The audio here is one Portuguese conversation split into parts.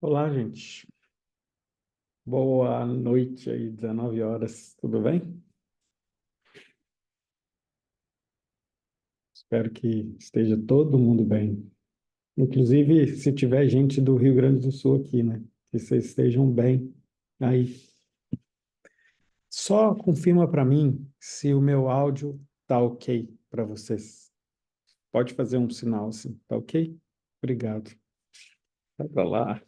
Olá, gente. Boa noite aí, 19 horas. Tudo bem? Espero que esteja todo mundo bem. Inclusive, se tiver gente do Rio Grande do Sul aqui, né? Que vocês estejam bem aí. Só confirma para mim se o meu áudio tá ok para vocês. Pode fazer um sinal assim, tá ok? Obrigado. Vai para lá.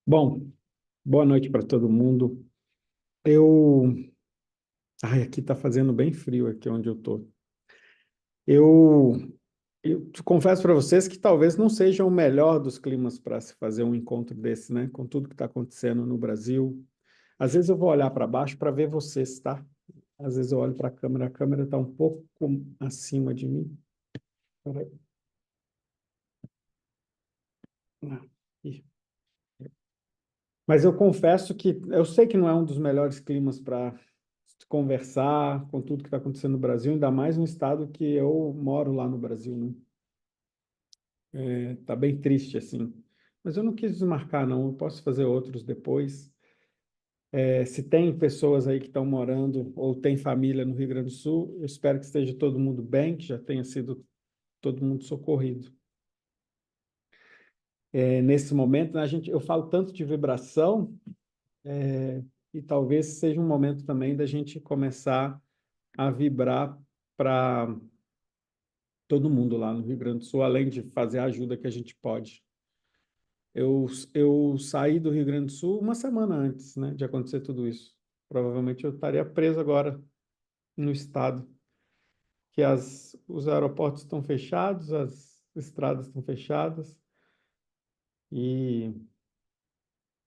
Bom, boa noite para todo mundo. Eu, aqui tá fazendo bem frio aqui onde eu tô. Eu Eu confesso para vocês que talvez não seja o melhor dos climas para se fazer um encontro desse, né? Com tudo que está acontecendo no Brasil. Às vezes eu vou olhar para baixo para ver vocês, tá? Às vezes eu olho para a câmera está um pouco acima de mim. Peraí. Ah, ih. Mas eu confesso que eu sei que não é um dos melhores climas para conversar com tudo que está acontecendo no Brasil, ainda mais no estado que eu moro lá no Brasil, né? Tá bem triste assim. Mas eu não quis desmarcar, não. Eu posso fazer outros depois. Se tem pessoas aí que estão morando ou tem família no Rio Grande do Sul, eu espero que esteja todo mundo bem, que já tenha sido todo mundo socorrido. Nesse momento, né, eu falo tanto de vibração, e talvez seja um momento também da gente começar a vibrar para todo mundo lá no Rio Grande do Sul, além de fazer a ajuda que a gente pode. Eu saí do Rio Grande do Sul uma semana antes, né, de acontecer tudo isso. Provavelmente eu estaria preso agora no estado. Que os aeroportos estão fechados, as estradas estão fechadas e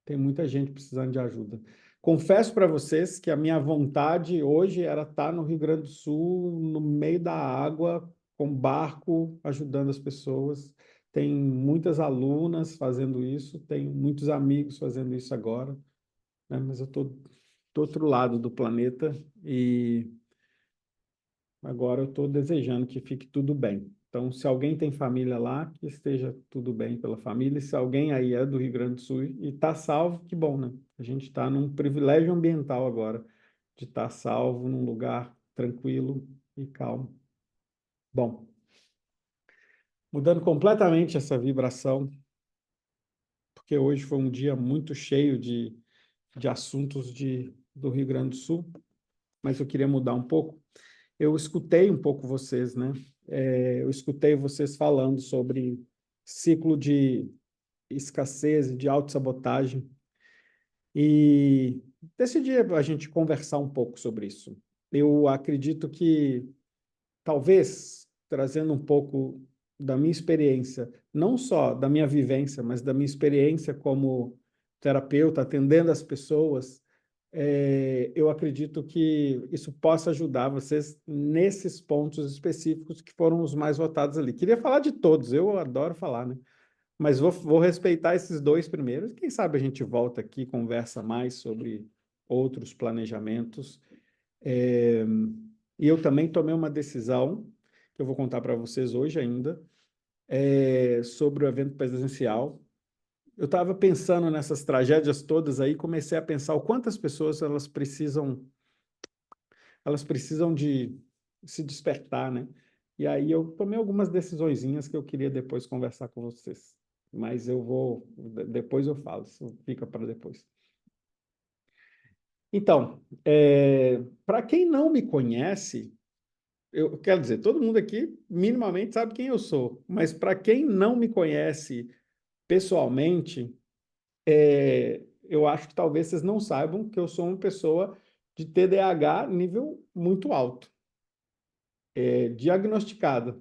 tem muita gente precisando de ajuda. Confesso para vocês que a minha vontade hoje era estar no Rio Grande do Sul, no meio da água, com barco, ajudando as pessoas. Tem muitas alunas fazendo isso, tenho muitos amigos fazendo isso agora, né? Mas eu estou do outro lado do planeta e agora eu estou desejando que fique tudo bem. Então, se alguém tem família lá, que esteja tudo bem pela família. E se alguém aí é do Rio Grande do Sul e está salvo, que bom, né? A gente está num privilégio ambiental agora, de estar salvo num lugar tranquilo e calmo. Bom, mudando completamente essa vibração, porque hoje foi um dia muito cheio de assuntos do Rio Grande do Sul, mas eu queria mudar um pouco. Eu escutei um pouco vocês, né? Eu escutei vocês falando sobre ciclo de escassez e de autossabotagem e decidi a gente conversar um pouco sobre isso. Eu acredito que, talvez, trazendo um pouco da minha experiência, não só da minha vivência, mas da minha experiência como terapeuta, atendendo as pessoas, eu acredito que isso possa ajudar vocês nesses pontos específicos que foram os mais votados ali. Queria falar de todos, eu adoro falar, né? Mas vou respeitar esses dois primeiros. Quem sabe a gente volta aqui e conversa mais sobre outros planejamentos. É, e eu também tomei uma decisão, que eu vou contar para vocês hoje ainda, sobre o evento presencial. Eu estava pensando nessas tragédias todas aí, comecei a pensar o quantas pessoas elas precisam de se despertar, né? E aí eu tomei algumas decisõezinhas que eu queria depois conversar com vocês. Mas depois eu falo, isso fica para depois. Então, para quem não me conhece, eu quero dizer, todo mundo aqui minimamente sabe quem eu sou, mas para quem não me conhece pessoalmente, eu acho que talvez vocês não saibam que eu sou uma pessoa de TDAH nível muito alto, diagnosticada.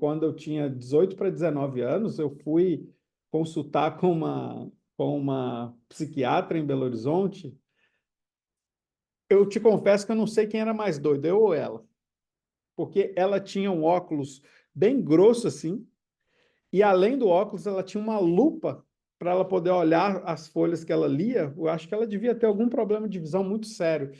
Quando eu tinha 18 para 19 anos, eu fui consultar com uma psiquiatra em Belo Horizonte. Eu te confesso que eu não sei quem era mais doido, eu ou ela, porque ela tinha um óculos bem grosso assim, e além do óculos, ela tinha uma lupa para ela poder olhar as folhas que ela lia. Eu acho que ela devia ter algum problema de visão muito sério.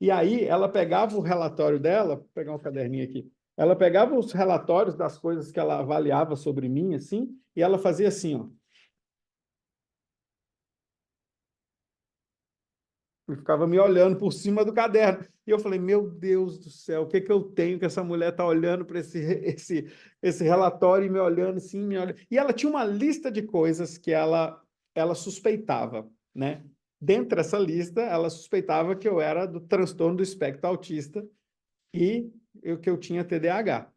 E aí ela pegava o relatório dela, vou pegar um caderninho aqui. Ela pegava os relatórios das coisas que ela avaliava sobre mim, assim, e ela fazia assim, ó. E ficava me olhando por cima do caderno. E eu falei, meu Deus do céu, o que que eu tenho que essa mulher está olhando para esse relatório e me olhando assim, me olhando. E ela tinha uma lista de coisas que ela suspeitava, né? Dentro dessa lista, ela suspeitava que eu era do transtorno do espectro autista e que eu tinha TDAH.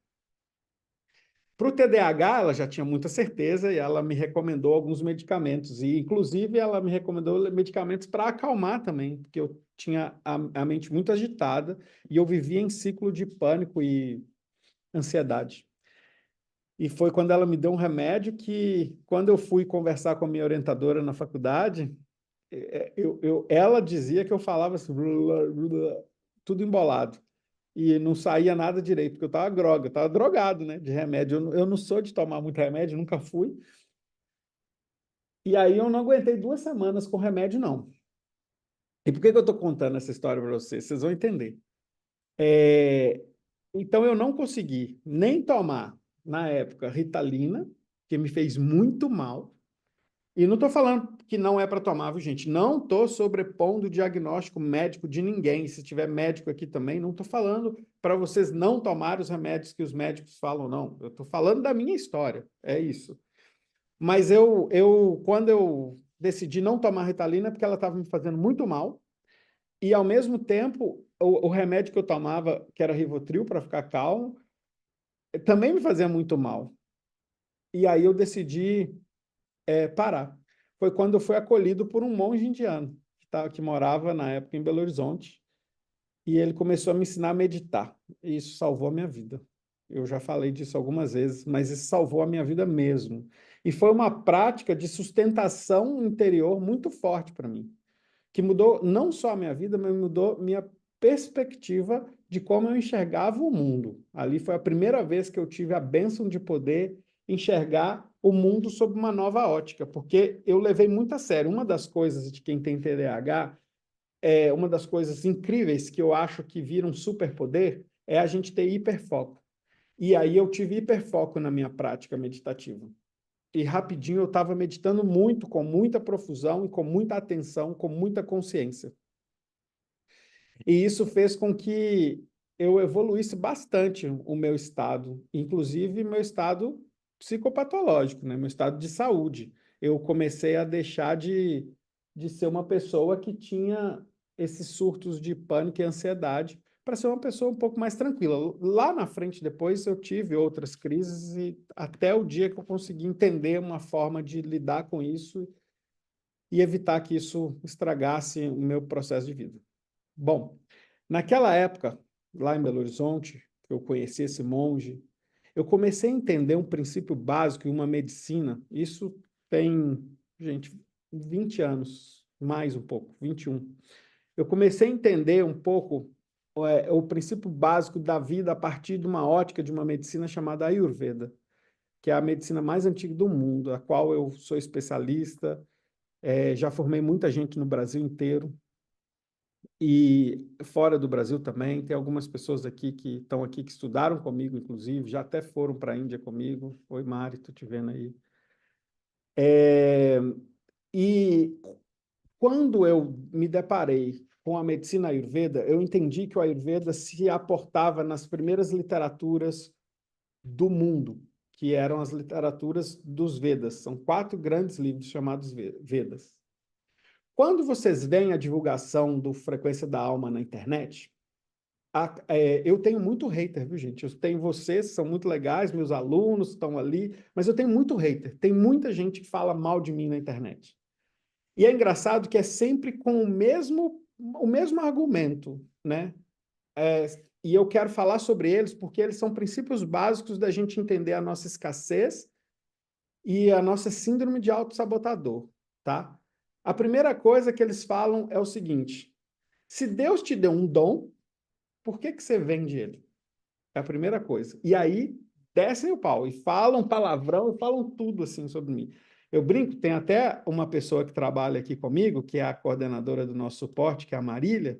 Para o TDAH, ela já tinha muita certeza e ela me recomendou alguns medicamentos. E, inclusive, ela me recomendou medicamentos para acalmar também, porque eu tinha a mente muito agitada e eu vivia em ciclo de pânico e ansiedade. E foi quando ela me deu um remédio que, quando eu fui conversar com a minha orientadora na faculdade, ela dizia que eu falava assim, tudo embolado e não saía nada direito, porque eu estava drogado, né, de remédio. Eu não sou de tomar muito remédio, nunca fui. E aí eu não aguentei 2 semanas com remédio, não. E por que que eu estou contando essa história para vocês? Vocês vão entender. É, Então eu não consegui nem tomar, na época, Ritalina, que me fez muito mal. E não estou falando que não é para tomar, viu, gente? Não estou sobrepondo o diagnóstico médico de ninguém. Se tiver médico aqui também, não estou falando para vocês não tomarem os remédios que os médicos falam, não. Eu estou falando da minha história, é isso. Mas quando eu decidi não tomar Ritalina, é porque ela estava me fazendo muito mal, e ao mesmo tempo, o remédio que eu tomava, que era Rivotril, para ficar calmo, também me fazia muito mal. E aí eu decidi parar. Foi quando eu fui acolhido por um monge indiano, que morava na época em Belo Horizonte, e ele começou a me ensinar a meditar. E isso salvou a minha vida. Eu já falei disso algumas vezes, mas isso salvou a minha vida mesmo. E foi uma prática de sustentação interior muito forte para mim, que mudou não só a minha vida, mas mudou minha perspectiva de como eu enxergava o mundo. Ali foi a primeira vez que eu tive a bênção de poder enxergar o mundo sob uma nova ótica, porque eu levei muito a sério. Uma das coisas de quem tem TDAH, uma das coisas incríveis que eu acho que vira um superpoder, é a gente ter hiperfoco. E aí eu tive hiperfoco na minha prática meditativa. E rapidinho eu estava meditando muito, com muita profusão e com muita atenção, com muita consciência. E isso fez com que eu evoluísse bastante o meu estado, inclusive meu estado psicopatológico, né? Meu estado de saúde. Eu comecei a deixar de ser uma pessoa que tinha esses surtos de pânico e ansiedade para ser uma pessoa um pouco mais tranquila. Lá na frente, depois, eu tive outras crises e até o dia que eu consegui entender uma forma de lidar com isso e evitar que isso estragasse o meu processo de vida. Bom, naquela época, lá em Belo Horizonte, que eu conheci esse monge, eu comecei a entender um princípio básico em uma medicina. Isso tem, gente, 20 anos, mais um pouco, 21. Eu comecei a entender um pouco o princípio básico da vida a partir de uma ótica de uma medicina chamada Ayurveda, que é a medicina mais antiga do mundo, a qual eu sou especialista, já formei muita gente no Brasil inteiro, e fora do Brasil também, tem algumas pessoas aqui que estão aqui, que estudaram comigo, inclusive, já até foram para a Índia comigo. Oi, Mari, estou te vendo aí. É, E quando eu me deparei com a medicina Ayurveda, eu entendi que o Ayurveda se aportava nas primeiras literaturas do mundo, que eram as literaturas dos Vedas. São 4 grandes livros chamados Vedas. Quando vocês veem a divulgação do Frequência da Alma na internet, eu tenho muito hater, viu, gente? Eu tenho vocês, são muito legais, meus alunos estão ali, mas eu tenho muito hater. Tem muita gente que fala mal de mim na internet. E é engraçado que é sempre com o mesmo argumento, né? É, e eu quero falar sobre eles porque eles são princípios básicos da gente entender a nossa escassez e a nossa síndrome de autossabotador, tá? A primeira coisa que eles falam é o seguinte: se Deus te deu um dom, por que que você vende ele? É a primeira coisa. E aí descem o pau e falam palavrão e falam tudo assim sobre mim. Eu brinco, tem até uma pessoa que trabalha aqui comigo, que é a coordenadora do nosso suporte, que é a Marília,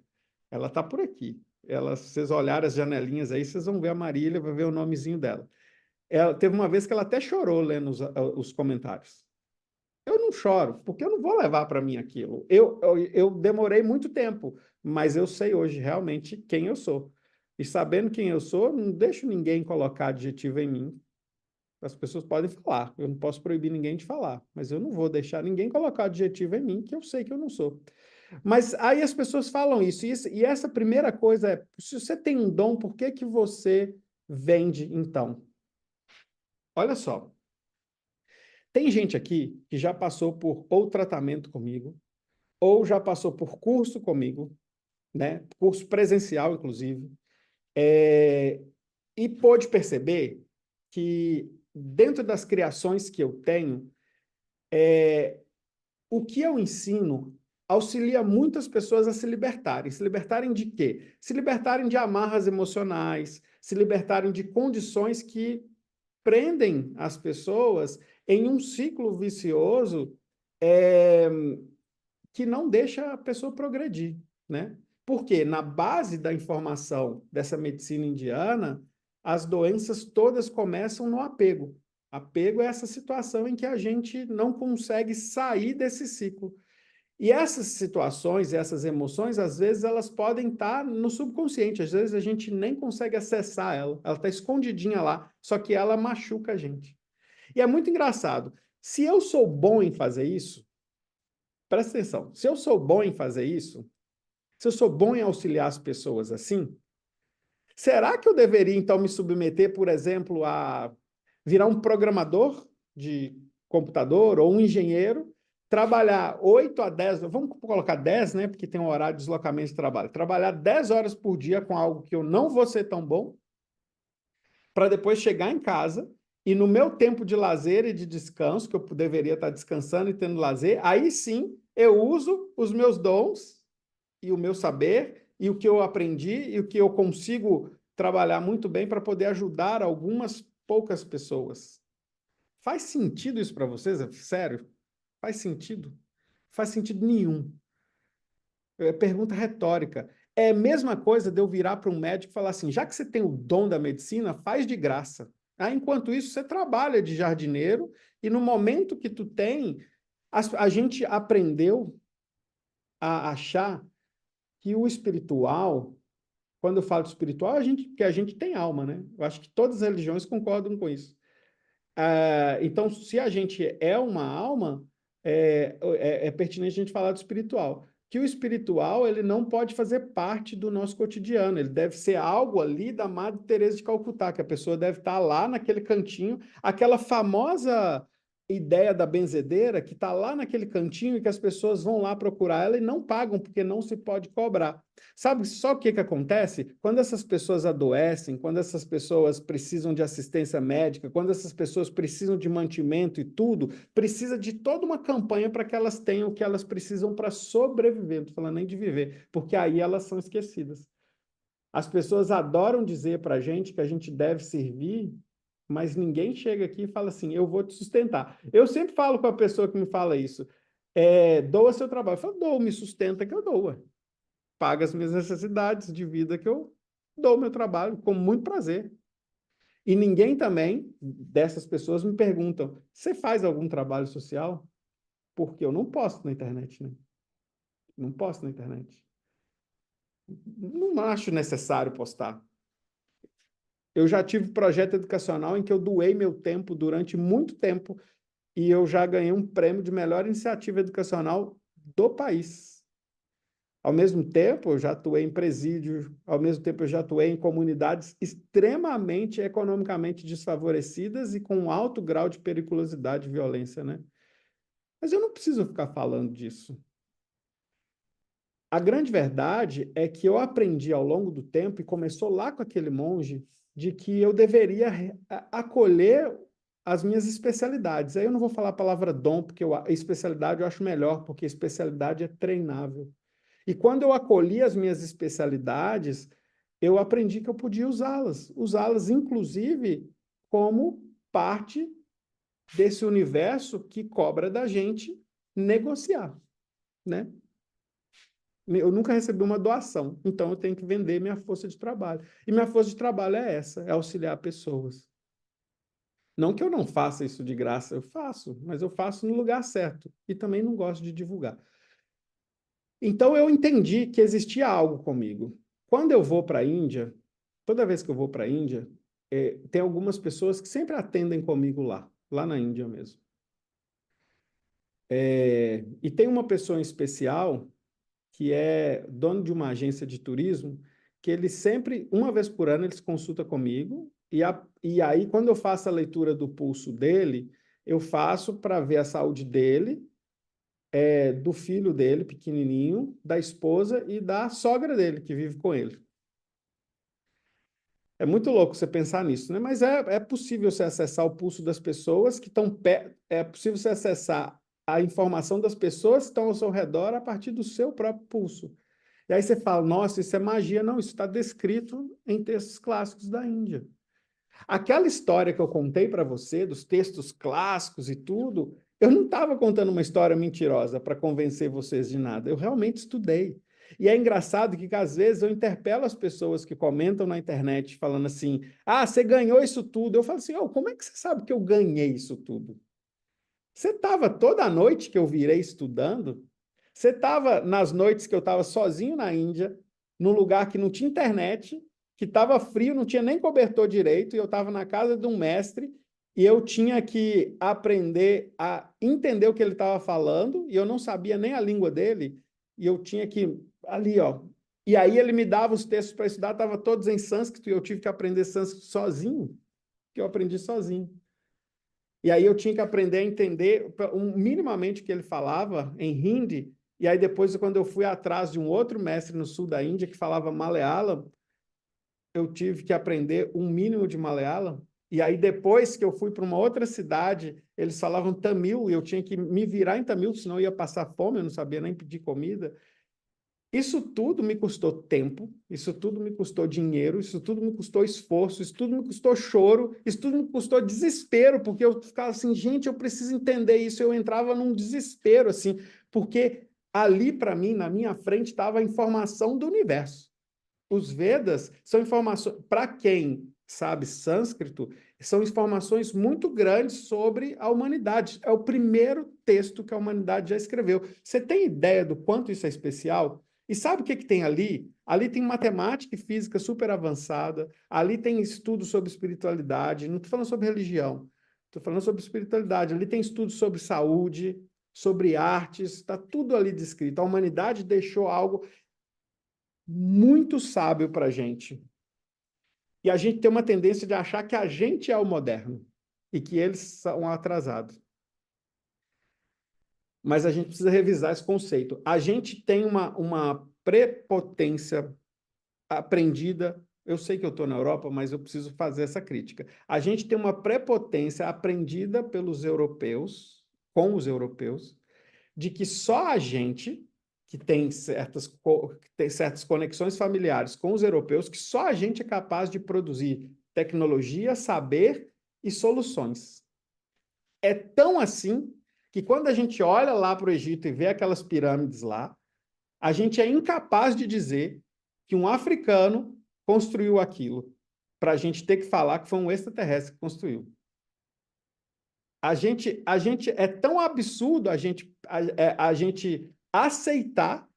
ela está por aqui. Se vocês olharem as janelinhas aí, vocês vão ver a Marília, vai ver o nomezinho dela. Ela teve uma vez que ela até chorou lendo os comentários. Eu não choro, porque eu não vou levar para mim aquilo. Eu demorei muito tempo, mas eu sei hoje realmente quem eu sou. E sabendo quem eu sou, não deixo ninguém colocar adjetivo em mim. As pessoas podem falar, eu não posso proibir ninguém de falar, mas eu não vou deixar ninguém colocar adjetivo em mim, que eu sei que eu não sou. Mas aí as pessoas falam isso, e essa primeira coisa é, se você tem um dom, por que que você vende então? Olha só, tem gente aqui que já passou por ou tratamento comigo, ou já passou por curso comigo, né? Curso presencial, inclusive, e pôde perceber que dentro das criações que eu tenho, o que eu ensino auxilia muitas pessoas a se libertarem. Se libertarem de quê? Se libertarem de amarras emocionais, se libertarem de condições que prendem as pessoas em um ciclo vicioso que não deixa a pessoa progredir, né? Porque na base da informação dessa medicina indiana, as doenças todas começam no apego. Apego é essa situação em que a gente não consegue sair desse ciclo. E essas situações, essas emoções, às vezes elas podem estar no subconsciente, às vezes a gente nem consegue acessar ela está escondidinha lá, só que ela machuca a gente. E é muito engraçado. Se eu sou bom em fazer isso, presta atenção, se eu sou bom em fazer isso, se eu sou bom em auxiliar as pessoas assim, será que eu deveria então me submeter, por exemplo, a virar um programador de computador ou um engenheiro, trabalhar 8 a 10, vamos colocar 10, né, porque tem um horário de deslocamento de trabalho, trabalhar 10 horas por dia com algo que eu não vou ser tão bom, para depois chegar em casa e no meu tempo de lazer e de descanso, que eu deveria estar descansando e tendo lazer, aí sim eu uso os meus dons e o meu saber e o que eu aprendi e o que eu consigo trabalhar muito bem para poder ajudar algumas poucas pessoas. Faz sentido isso para vocês? Sério? Faz sentido? Faz sentido nenhum. É pergunta retórica. É a mesma coisa de eu virar para um médico e falar assim, já que você tem o dom da medicina, faz de graça. Enquanto isso, você trabalha de jardineiro e no momento que tu tem, a gente aprendeu a achar que o espiritual, quando eu falo de espiritual, que a gente tem alma, né? Eu acho que todas as religiões concordam com isso. Então, se a gente é uma alma, é pertinente a gente falar do espiritual. Que o espiritual, ele não pode fazer parte do nosso cotidiano, ele deve ser algo ali da Madre Teresa de Calcutá, que a pessoa deve estar lá naquele cantinho, aquela famosa ideia da benzedeira que está lá naquele cantinho e que as pessoas vão lá procurar ela e não pagam porque não se pode cobrar. Sabe só o que que acontece? Quando essas pessoas adoecem, quando essas pessoas precisam de assistência médica, quando essas pessoas precisam de mantimento e tudo, precisa de toda uma campanha para que elas tenham o que elas precisam para sobreviver, não estou falando nem de viver, porque aí elas são esquecidas. As pessoas adoram dizer para que a gente deve servir, mas ninguém chega aqui e fala assim, eu vou te sustentar. Eu sempre falo com a pessoa que me fala isso, doa seu trabalho. Eu falo, dou, me sustenta que eu dou. Paga as minhas necessidades de vida que eu dou o meu trabalho com muito prazer. E ninguém também, dessas pessoas, me perguntam, você faz algum trabalho social? Porque eu não posto na internet, né? Não posto na internet. Não acho necessário postar. Eu já tive projeto educacional em que eu doei meu tempo durante muito tempo e eu já ganhei um prêmio de melhor iniciativa educacional do país. Ao mesmo tempo, eu já atuei em presídio, ao mesmo tempo, eu já atuei em comunidades extremamente economicamente desfavorecidas e com alto grau de periculosidade e violência, né? Mas eu não preciso ficar falando disso. A grande verdade é que eu aprendi ao longo do tempo, e começou lá com aquele monge, de que eu deveria acolher as minhas especialidades. Aí eu não vou falar a palavra dom, porque a especialidade eu acho melhor, porque especialidade é treinável. E quando eu acolhi as minhas especialidades, eu aprendi que eu podia usá-las inclusive como parte desse universo que cobra da gente negociar, né? Eu nunca recebi uma doação, então eu tenho que vender minha força de trabalho. E minha força de trabalho é essa, é auxiliar pessoas. Não que eu não faça isso de graça, eu faço, mas eu faço no lugar certo. E também não gosto de divulgar. Então eu entendi que existia algo comigo. Quando eu vou para a Índia, toda vez que eu vou para a Índia, tem algumas pessoas que sempre atendem comigo lá na Índia mesmo. E tem uma pessoa em especial que é dono de uma agência de turismo, que ele sempre, uma vez por ano, eles consulta comigo, e aí, quando eu faço a leitura do pulso dele, eu faço para ver a saúde dele, do filho dele, pequenininho, da esposa e da sogra dele, que vive com ele. É muito louco você pensar nisso, né? Mas é possível você acessar o pulso das pessoas que estão perto, é possível você acessar a informação das pessoas que estão ao seu redor a partir do seu próprio pulso. E aí você fala, nossa, isso é magia. Não, isso está descrito em textos clássicos da Índia. Aquela história que eu contei para você, dos textos clássicos e tudo, eu não estava contando uma história mentirosa para convencer vocês de nada. Eu realmente estudei. E é engraçado que, às vezes, eu interpelo as pessoas que comentam na internet falando assim, ah, você ganhou isso tudo. Eu falo assim, oh, como é que você sabe que eu ganhei isso tudo? Você estava toda a noite que eu virei estudando? Você estava nas noites que eu estava sozinho na Índia, num lugar que não tinha internet, que estava frio, não tinha nem cobertor direito, e eu estava na casa de um mestre, e eu tinha que aprender a entender o que ele estava falando, e eu não sabia nem a língua dele, e eu tinha que, ali, ó. E aí ele me dava os textos para estudar, estavam todos em sânscrito, e eu tive que aprender sânscrito sozinho, que eu aprendi sozinho. E aí eu tinha que aprender a entender minimamente o que ele falava em Hindi. E aí depois, quando eu fui atrás de um outro mestre no sul da Índia que falava Malayalam, eu tive que aprender um mínimo de Malayalam. E aí depois que eu fui para uma outra cidade, eles falavam Tamil e eu tinha que me virar em Tamil, senão eu ia passar fome, eu não sabia nem pedir comida. Isso tudo me custou tempo, isso tudo me custou dinheiro, isso tudo me custou esforço, isso tudo me custou choro, isso tudo me custou desespero, porque eu ficava assim, gente, eu preciso entender isso. Eu entrava num desespero, assim, porque ali, para mim, na minha frente, estava a informação do universo. Os Vedas são informações, para quem sabe sânscrito, são informações muito grandes sobre a humanidade. É o primeiro texto que a humanidade já escreveu. Você tem ideia do quanto isso é especial? E sabe o que tem ali? Ali tem matemática e física super avançada, ali tem estudo sobre espiritualidade, não estou falando sobre religião, estou falando sobre espiritualidade, ali tem estudo sobre saúde, sobre artes, está tudo ali descrito. A humanidade deixou algo muito sábio para a gente. E a gente tem uma tendência de achar que a gente é o moderno e que eles são atrasados. Mas a gente precisa revisar esse conceito. A gente tem uma prepotência aprendida. Eu sei que eu estou na Europa, mas eu preciso fazer essa crítica. A gente tem uma prepotência aprendida pelos europeus, com os europeus, de que só a gente, que tem certas conexões familiares com os europeus, que só a gente é capaz de produzir tecnologia, saber e soluções. É tão assim que quando a gente olha lá para o Egito e vê aquelas pirâmides lá, a gente é incapaz de dizer que um africano construiu aquilo, para a gente ter que falar que foi um extraterrestre que construiu. A gente é tão absurdo a gente aceitar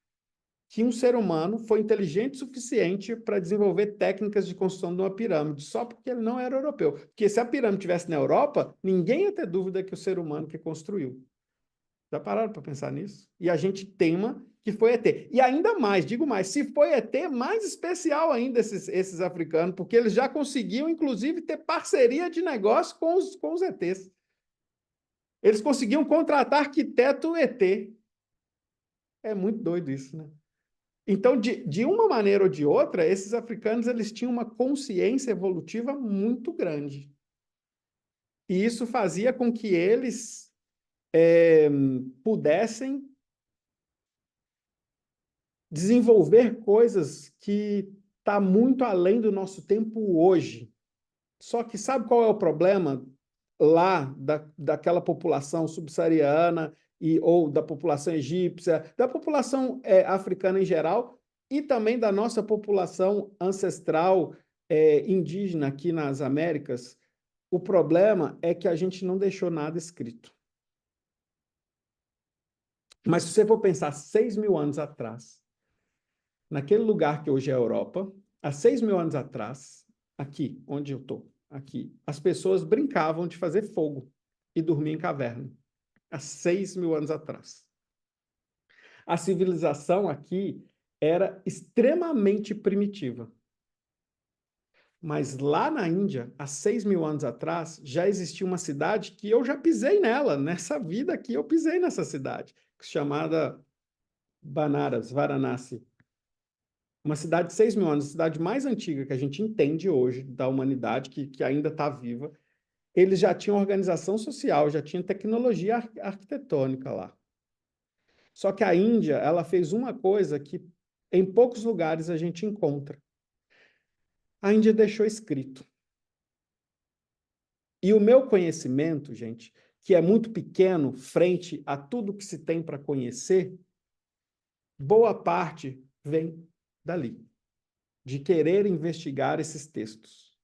que um ser humano foi inteligente o suficiente para desenvolver técnicas de construção de uma pirâmide, só porque ele não era europeu. Porque se a pirâmide estivesse na Europa, ninguém ia ter dúvida que o ser humano que construiu. Já pararam para pensar nisso? E a gente tema que foi ET. E ainda mais, digo mais, se foi ET, mais especial ainda esses africanos, porque eles já conseguiam, inclusive, ter parceria de negócio com os ETs. Eles conseguiam contratar arquiteto ET. É muito doido isso, né? Então, de uma maneira ou de outra, esses africanos eles tinham uma consciência evolutiva muito grande. E isso fazia com que eles pudessem desenvolver coisas que está muito além do nosso tempo hoje. Só que sabe qual é o problema lá daquela população subsaariana ou da população egípcia, da população africana em geral, e também da nossa população ancestral indígena aqui nas Américas. O problema é que a gente não deixou nada escrito. Mas se você for pensar 6.000 anos atrás, naquele lugar que hoje é a Europa, há 6.000 anos atrás, aqui, onde eu estou, aqui, as pessoas brincavam de fazer fogo e dormir em caverna. Há 6.000 anos atrás. A civilização aqui era extremamente primitiva. Mas lá na Índia, há 6.000 anos atrás, já existia uma cidade que eu já pisei nela, nessa vida aqui eu pisei nessa cidade, chamada Banaras, Varanasi. Uma cidade de 6.000 anos, a cidade mais antiga que a gente entende hoje da humanidade, que ainda está viva. Eles já tinham organização social, já tinham tecnologia arquitetônica lá. Só que a Índia, ela fez uma coisa que em poucos lugares a gente encontra. A Índia deixou escrito. E o meu conhecimento, gente, que é muito pequeno frente a tudo que se tem para conhecer, boa parte vem dali, de querer investigar esses textos.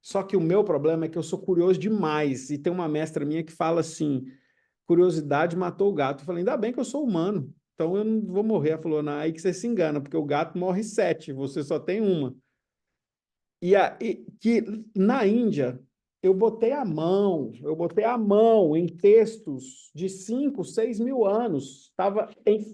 Só que o meu problema é que eu sou curioso demais, e tem uma mestra minha que fala assim, curiosidade matou o gato. Eu falei, ainda bem que eu sou humano, então eu não vou morrer. Ela falou, não, aí que você se engana, porque o gato morre 7, você só tem uma. Que na Índia, eu botei a mão em textos de 5, 6.000 anos, estava em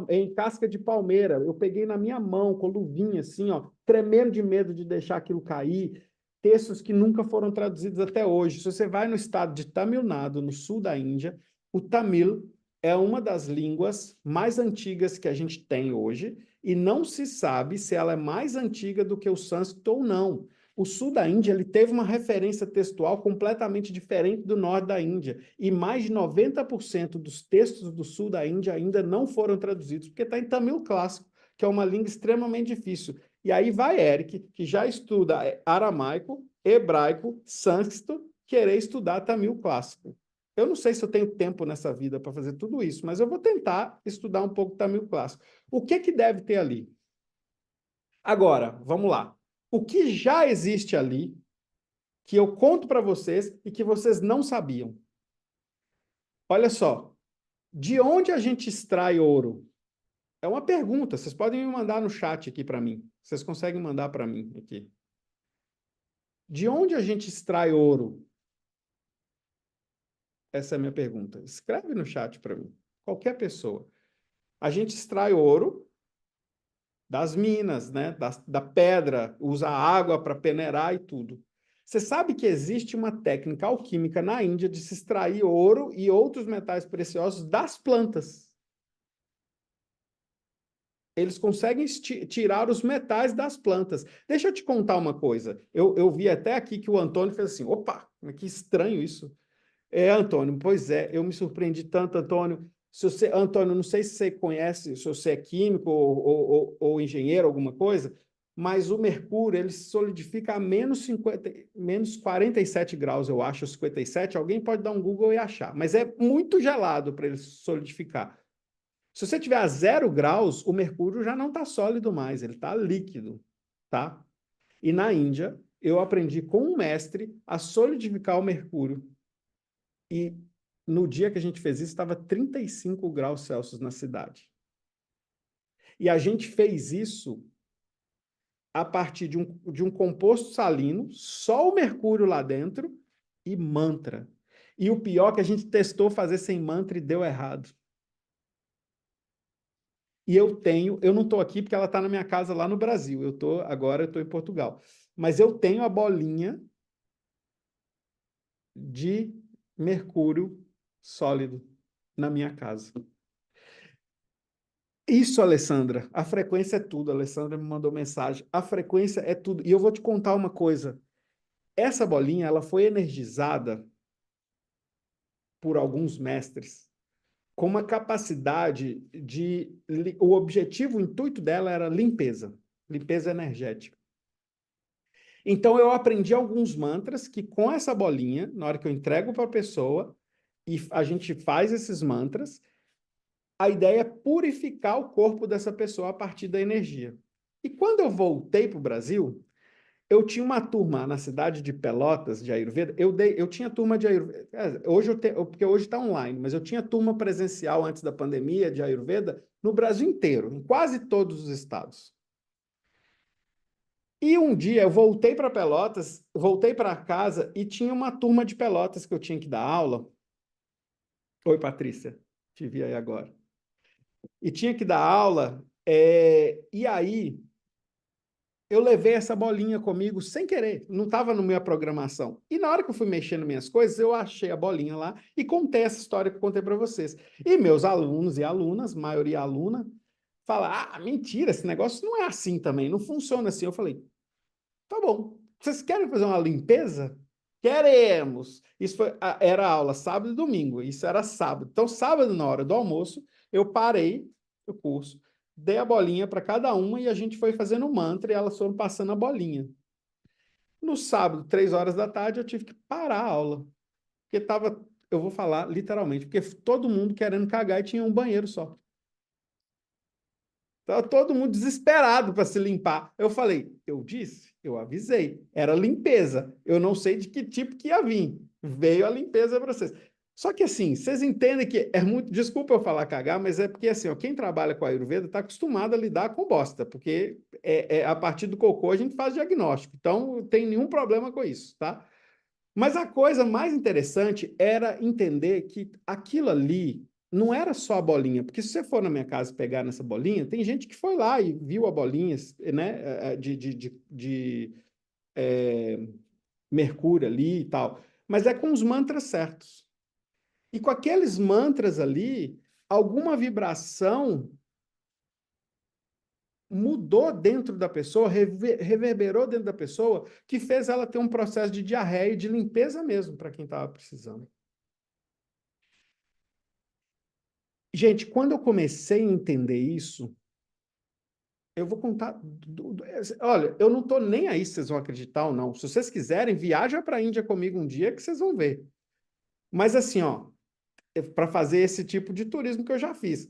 em casca de palmeira, eu peguei na minha mão, com luvinha assim, ó, tremendo de medo de deixar aquilo cair, textos que nunca foram traduzidos até hoje. Se você vai no estado de Tamil Nadu, no sul da Índia, o Tamil é uma das línguas mais antigas que a gente tem hoje, e não se sabe se ela é mais antiga do que o sânscrito ou não. O sul da Índia ele teve uma referência textual completamente diferente do norte da Índia, e mais de 90% dos textos do sul da Índia ainda não foram traduzidos, porque está em Tamil clássico, que é uma língua extremamente difícil. E aí vai Eric, que já estuda aramaico, hebraico, sânscrito, querer estudar Tamil clássico. Eu não sei se eu tenho tempo nessa vida para fazer tudo isso, mas eu vou tentar estudar um pouco Tamil clássico. O que deve ter ali? Agora, vamos lá. O que já existe ali, que eu conto para vocês e que vocês não sabiam? Olha só, de onde a gente extrai ouro? É uma pergunta, vocês podem me mandar no chat aqui para mim. Vocês conseguem mandar para mim aqui. De onde a gente extrai ouro? Essa é a minha pergunta. Escreve no chat para mim. Qualquer pessoa. A gente extrai ouro das minas, né? Da pedra, usa água para peneirar e tudo. Você sabe que existe uma técnica alquímica na Índia de se extrair ouro e outros metais preciosos das plantas. Eles conseguem tirar os metais das plantas. Deixa eu te contar uma coisa. Eu vi até aqui que o Antônio fez assim, opa, que estranho isso. Antônio, pois é, eu me surpreendi tanto, Antônio. Antônio, não sei se você conhece, se você é químico ou engenheiro, alguma coisa, mas o mercúrio, ele se solidifica a menos 47 graus, eu acho, 57. Alguém pode dar um Google e achar, mas é muito gelado para ele solidificar. Se você tiver a 0 graus, o mercúrio já não está sólido mais, ele está líquido, tá? E na Índia, eu aprendi com um mestre a solidificar o mercúrio. E no dia que a gente fez isso, estava 35 graus Celsius na cidade. E a gente fez isso a partir de um composto salino, só o mercúrio lá dentro, e mantra. E o pior é que a gente testou fazer sem mantra e deu errado. E eu não estou aqui porque ela está na minha casa lá no Brasil. Agora eu estou em Portugal. Mas eu tenho a bolinha de mercúrio sólido na minha casa. Isso, Alessandra. A frequência é tudo. A Alessandra me mandou mensagem. A frequência é tudo. E eu vou te contar uma coisa. Essa bolinha, ela foi energizada por alguns mestres com uma capacidade de... O objetivo, o intuito dela era limpeza. Limpeza energética. Então, eu aprendi alguns mantras que, com essa bolinha, na hora que eu entrego para a pessoa, e a gente faz esses mantras. A ideia é purificar o corpo dessa pessoa a partir da energia. E quando eu voltei para o Brasil, eu tinha uma turma na cidade de Pelotas, de Ayurveda. Eu tinha turma de Ayurveda. Porque hoje está online, mas eu tinha turma presencial antes da pandemia de Ayurveda no Brasil inteiro, em quase todos os estados. E um dia eu voltei para Pelotas, voltei para casa e tinha uma turma de Pelotas que eu tinha que dar aula. Oi, Patrícia, te vi aí agora. E tinha que dar aula, e aí eu levei essa bolinha comigo sem querer, não estava na minha programação. E na hora que eu fui mexendo nas minhas coisas, eu achei a bolinha lá e contei essa história que eu contei para vocês. E meus alunos e alunas, maioria aluna, fala: ah, mentira, esse negócio não é assim também, não funciona assim. Eu falei: tá bom, vocês querem fazer uma limpeza? Queremos. Isso era aula sábado e domingo, isso era sábado. Então, sábado, na hora do almoço, eu parei o curso, dei a bolinha para cada uma e a gente foi fazendo mantra e elas foram passando a bolinha. No sábado, 3 horas da tarde, eu tive que parar a aula, porque estava, eu vou falar literalmente, porque todo mundo querendo cagar e tinha um banheiro só. Tava todo mundo desesperado para se limpar. Eu falei, eu disse, eu avisei, era limpeza. Eu não sei de que tipo que ia vir. Veio a limpeza para vocês. Só que assim, vocês entendem que é muito. Desculpa eu falar cagar, mas é porque assim, ó, quem trabalha com a Ayurveda está acostumado a lidar com bosta, porque a partir do cocô a gente faz diagnóstico. Então, não tem nenhum problema com isso, tá? Mas a coisa mais interessante era entender que aquilo ali não era só a bolinha, porque se você for na minha casa pegar nessa bolinha, tem gente que foi lá e viu a bolinha, né, de mercúrio ali e tal, mas é com os mantras certos. E com aqueles mantras ali, alguma vibração mudou dentro da pessoa, reverberou dentro da pessoa, que fez ela ter um processo de diarreia e de limpeza mesmo para quem estava precisando. Gente, quando eu comecei a entender isso, eu vou contar. Olha, eu não estou nem aí se vocês vão acreditar ou não. Se vocês quiserem, viaja para a Índia comigo um dia que vocês vão ver. Mas assim, ó, para fazer esse tipo de turismo que eu já fiz,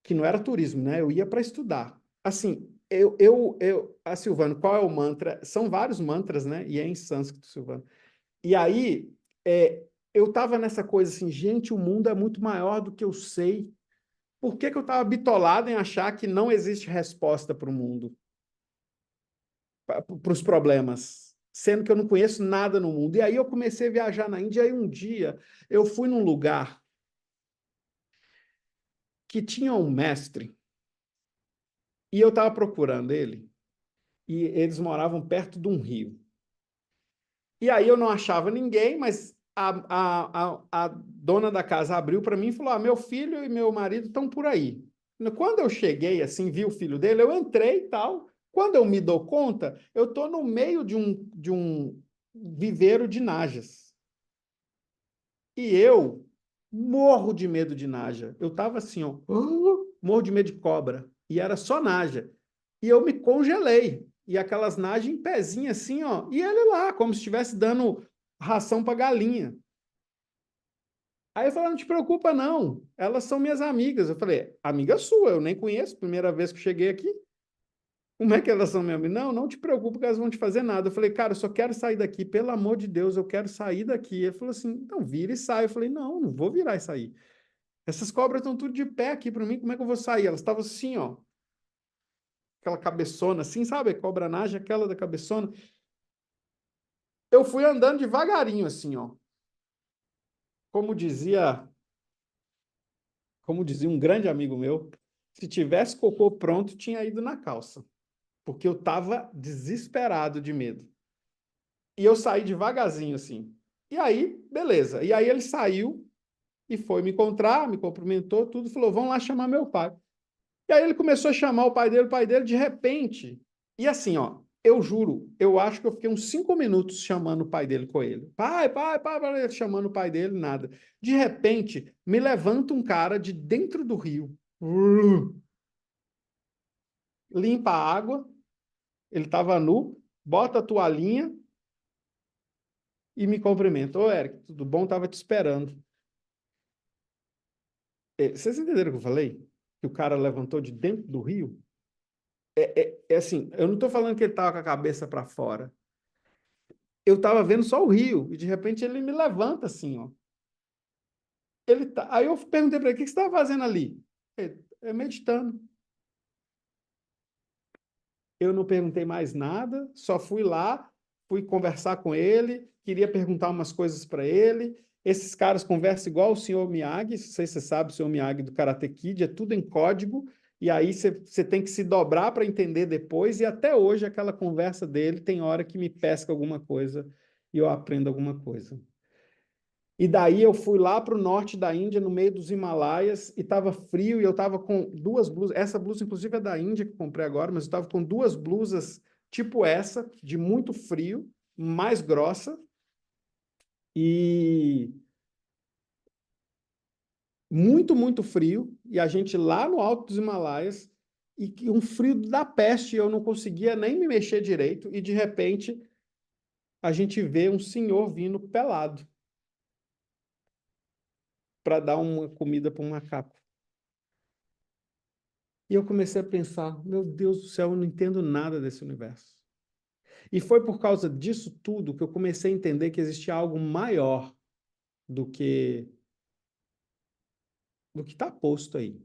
que não era turismo, né? Eu ia para estudar. Assim, Silvano, qual é o mantra? São vários mantras, né? E é em sânscrito, Silvano. E aí, eu estava nessa coisa assim, gente, o mundo é muito maior do que eu sei. Por que eu estava bitolado em achar que não existe resposta para o mundo, para os problemas, sendo que eu não conheço nada no mundo? E aí eu comecei a viajar na Índia, e aí um dia eu fui num lugar que tinha um mestre, e eu estava procurando ele, e eles moravam perto de um rio. E aí eu não achava ninguém, mas a dona da casa abriu para mim e falou: ah, meu filho e meu marido estão por aí. Quando eu cheguei, assim, vi o filho dele, eu entrei e tal. Quando eu me dou conta, eu estou no meio de um viveiro de najas. E eu morro de medo de naja. Eu estava assim, ó, morro de medo de cobra. E era só naja. E eu me congelei. E aquelas najas em pezinho assim, ó. E ele lá, como se estivesse dando ração para galinha. Aí eu falei, não te preocupa não, elas são minhas amigas. Eu falei, amiga sua, eu nem conheço, primeira vez que cheguei aqui. Como é que elas são minhas amigas? Não, não te preocupa que elas vão te fazer nada. Eu falei, cara, eu só quero sair daqui, pelo amor de Deus, eu quero sair daqui. Ele falou assim, então vira e sai. Eu falei, não, não vou virar e sair. Essas cobras estão tudo de pé aqui para mim, como é que eu vou sair? Elas estavam assim, ó, aquela cabeçona assim, sabe? Cobra naja, aquela da cabeçona. Eu fui andando devagarinho assim, ó. Como dizia, como dizia um grande amigo meu, se tivesse cocô pronto, tinha ido na calça, porque eu estava desesperado de medo. E eu saí devagarzinho assim. E aí, beleza. E aí ele saiu e foi me encontrar, me cumprimentou, tudo, falou: vamos lá chamar meu pai. E aí ele começou a chamar o pai dele de repente. E assim, ó, eu juro, eu acho que eu fiquei uns 5 minutos chamando o pai dele com ele. Pai, pai, pai, pai, chamando o pai dele, nada. De repente, me levanta um cara de dentro do rio. Limpa a água, ele estava nu, bota a toalhinha e me cumprimenta. Ô, Eric, tudo bom? Tava te esperando. Vocês entenderam o que eu falei? Que o cara levantou de dentro do rio? É assim, eu não estou falando que ele estava com a cabeça para fora. Eu estava vendo só o rio, e de repente ele me levanta assim, ó. Aí eu perguntei para ele, o que você estava fazendo ali? Meditando. Eu não perguntei mais nada, só fui lá, fui conversar com ele, queria perguntar umas coisas para ele. Esses caras conversam igual o senhor Miyagi, não sei se você sabe, o senhor Miyagi do Karate Kid, é tudo em código, e aí você tem que se dobrar para entender depois, e até hoje aquela conversa dele tem hora que me pesca alguma coisa e eu aprendo alguma coisa. E daí eu fui lá para o norte da Índia, no meio dos Himalaias, e estava frio, e eu estava com duas blusas. Essa blusa, inclusive, é da Índia, que comprei agora, mas eu estava com duas blusas tipo essa, de muito frio, mais grossa, e muito, muito frio. E a gente lá no alto dos Himalaias, e um frio da peste, eu não conseguia nem me mexer direito, e de repente a gente vê um senhor vindo pelado para dar uma comida para um macaco. E eu comecei a pensar, meu Deus do céu, eu não entendo nada desse universo. E foi por causa disso tudo que eu comecei a entender que existia algo maior do que está posto aí.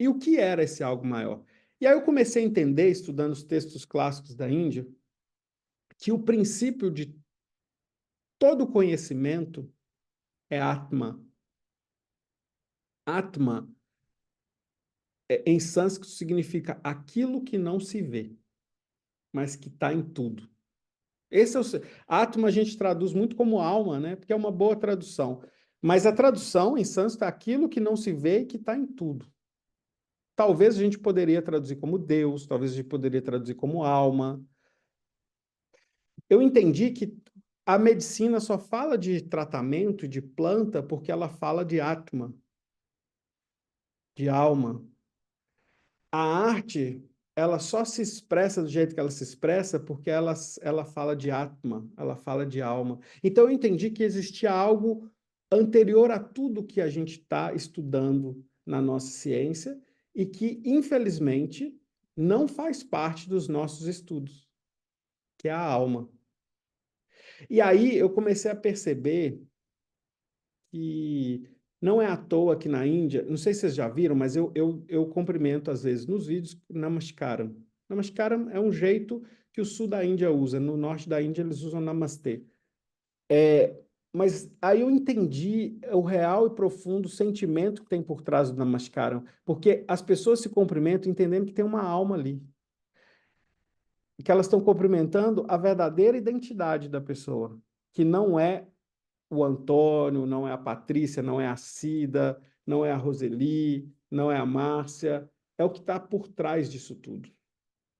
E o que era esse algo maior? E aí eu comecei a entender, estudando os textos clássicos da Índia, que o princípio de todo conhecimento é Atma. Atma, em sânscrito, significa aquilo que não se vê, mas que está em tudo. Esse é o Atma a gente traduz muito como alma, né? Porque é uma boa tradução. Mas a tradução em sânscrito é aquilo que não se vê e que está em tudo. Talvez a gente poderia traduzir como Deus, talvez a gente poderia traduzir como alma. Eu entendi que a medicina só fala de tratamento, de planta, porque ela fala de Atma, de alma. A arte, ela só se expressa do jeito que ela se expressa porque ela fala de Atma, ela fala de alma. Então eu entendi que existia algo anterior a tudo que a gente está estudando na nossa ciência e que, infelizmente, não faz parte dos nossos estudos, que é a alma. E aí eu comecei a perceber que não é à toa que na Índia, não sei se vocês já viram, mas eu cumprimento às vezes nos vídeos Namaskaram. Namaskaram é um jeito que o sul da Índia usa, no norte da Índia eles usam Namastê. Mas aí eu entendi o real e profundo sentimento que tem por trás do Namaskaram, porque as pessoas se cumprimentam entendendo que tem uma alma ali, que elas estão cumprimentando a verdadeira identidade da pessoa, que não é o Antônio, não é a Patrícia, não é a Cida, não é a Roseli, não é a Márcia, é o que está por trás disso tudo.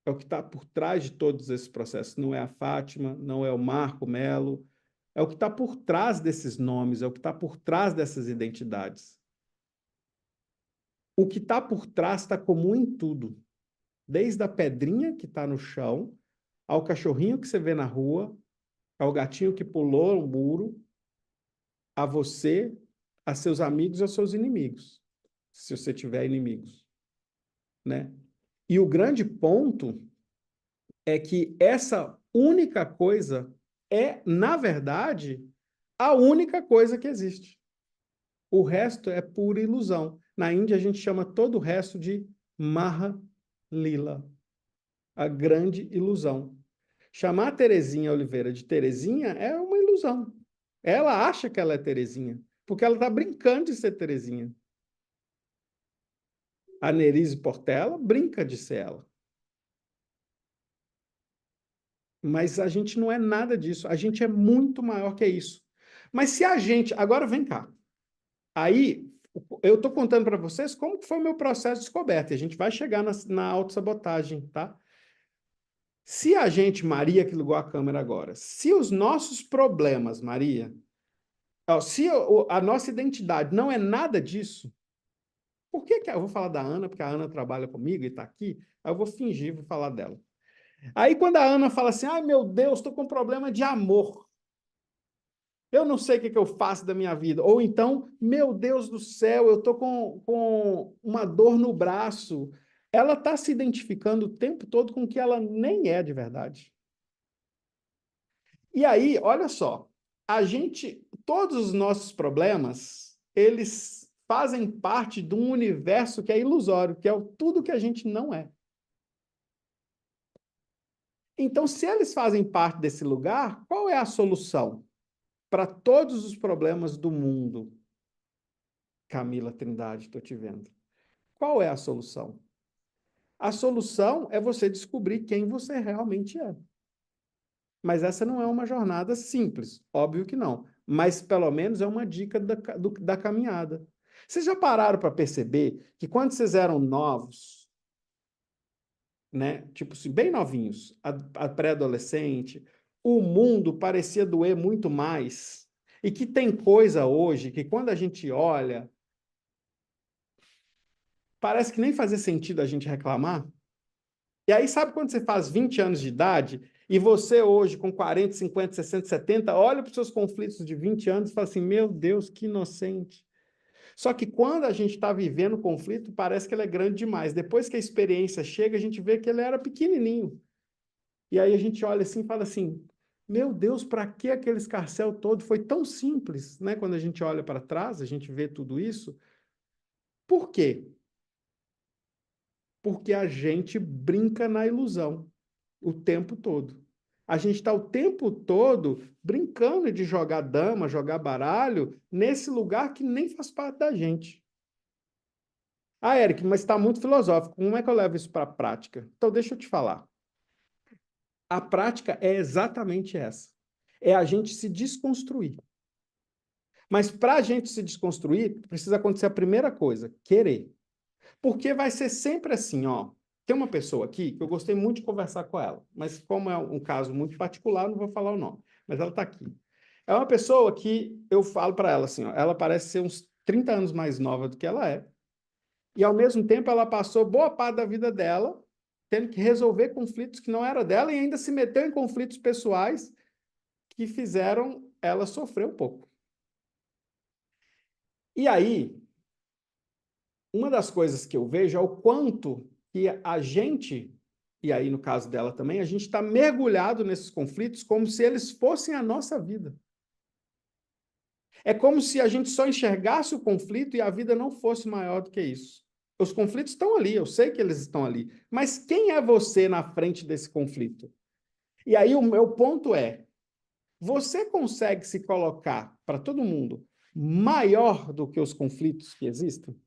É o que está por trás de todos esses processos. Não é a Fátima, não é o Marco Melo, é o que está por trás desses nomes, é o que está por trás dessas identidades. O que está por trás está comum em tudo, desde a pedrinha que está no chão, ao cachorrinho que você vê na rua, ao gatinho que pulou o muro, a você, a seus amigos e aos seus inimigos, se você tiver inimigos, né? E o grande ponto é que essa única coisa é, na verdade, a única coisa que existe. O resto é pura ilusão. Na Índia, a gente chama todo o resto de Maha Lila, a grande ilusão. Chamar a Terezinha Oliveira de Terezinha é uma ilusão. Ela acha que ela é Terezinha, porque ela está brincando de ser Terezinha. A Nerise Portela brinca de ser ela. Mas a gente não é nada disso. A gente é muito maior que isso. Mas se a gente... Agora vem cá. Aí, eu estou contando para vocês como foi o meu processo de descoberta. E a gente vai chegar na autossabotagem, tá? Se a gente, Maria, que ligou a câmera agora, se os nossos problemas, Maria, se a nossa identidade não é nada disso, por que eu vou falar da Ana? Porque a Ana trabalha comigo e está aqui, aí eu vou fingir, vou falar dela. Aí quando a Ana fala assim, ai meu Deus, estou com problema de amor. Eu não sei o que eu faço da minha vida. Ou então, meu Deus do céu, eu estou com uma dor no braço. Ela está se identificando o tempo todo com o que ela nem é de verdade. E aí, olha só, todos os nossos problemas, eles fazem parte de um universo que é ilusório, que é tudo que a gente não é. Então, se eles fazem parte desse lugar, qual é a solução para todos os problemas do mundo? Camila Trindade, estou te vendo. Qual é a solução? A solução é você descobrir quem você realmente é. Mas essa não é uma jornada simples, óbvio que não. Mas pelo menos é uma dica da caminhada. Vocês já pararam para perceber que quando vocês eram novos, né, tipo assim, bem novinhos, a pré-adolescente, o mundo parecia doer muito mais. E que tem coisa hoje que quando a gente olha, parece que nem fazia sentido a gente reclamar. E aí, sabe quando você faz 20 anos de idade e você hoje, com 40, 50, 60, 70, olha para os seus conflitos de 20 anos e fala assim, meu Deus, que inocente. Só que quando a gente está vivendo o conflito, parece que ele é grande demais. Depois que a experiência chega, a gente vê que ele era pequenininho. E aí a gente olha assim e fala assim, meu Deus, para que aquele escarcéu todo? Foi tão simples, né? Quando a gente olha para trás, a gente vê tudo isso. Por quê? Porque a gente brinca na ilusão o tempo todo. A gente está o tempo todo brincando de jogar dama, jogar baralho, nesse lugar que nem faz parte da gente. Ah, Eric, mas está muito filosófico. Como é que eu levo isso para a prática? Então, deixa eu te falar. A prática é exatamente essa. É a gente se desconstruir. Mas para a gente se desconstruir, precisa acontecer a primeira coisa, querer. Porque vai ser sempre assim, ó. Tem uma pessoa aqui que eu gostei muito de conversar com ela, mas como é um caso muito particular, não vou falar o nome. Mas ela está aqui. É uma pessoa que eu falo para ela assim, ó, ela parece ser uns 30 anos mais nova do que ela é, e ao mesmo tempo ela passou boa parte da vida dela tendo que resolver conflitos que não era dela e ainda se meteu em conflitos pessoais que fizeram ela sofrer um pouco. E aí, uma das coisas que eu vejo é o quanto que a gente, e aí no caso dela também, a gente está mergulhado nesses conflitos como se eles fossem a nossa vida. É como se a gente só enxergasse o conflito e a vida não fosse maior do que isso. Os conflitos estão ali, eu sei que eles estão ali, mas quem é você na frente desse conflito? E aí o meu ponto é, você consegue se colocar para todo mundo maior do que os conflitos que existem?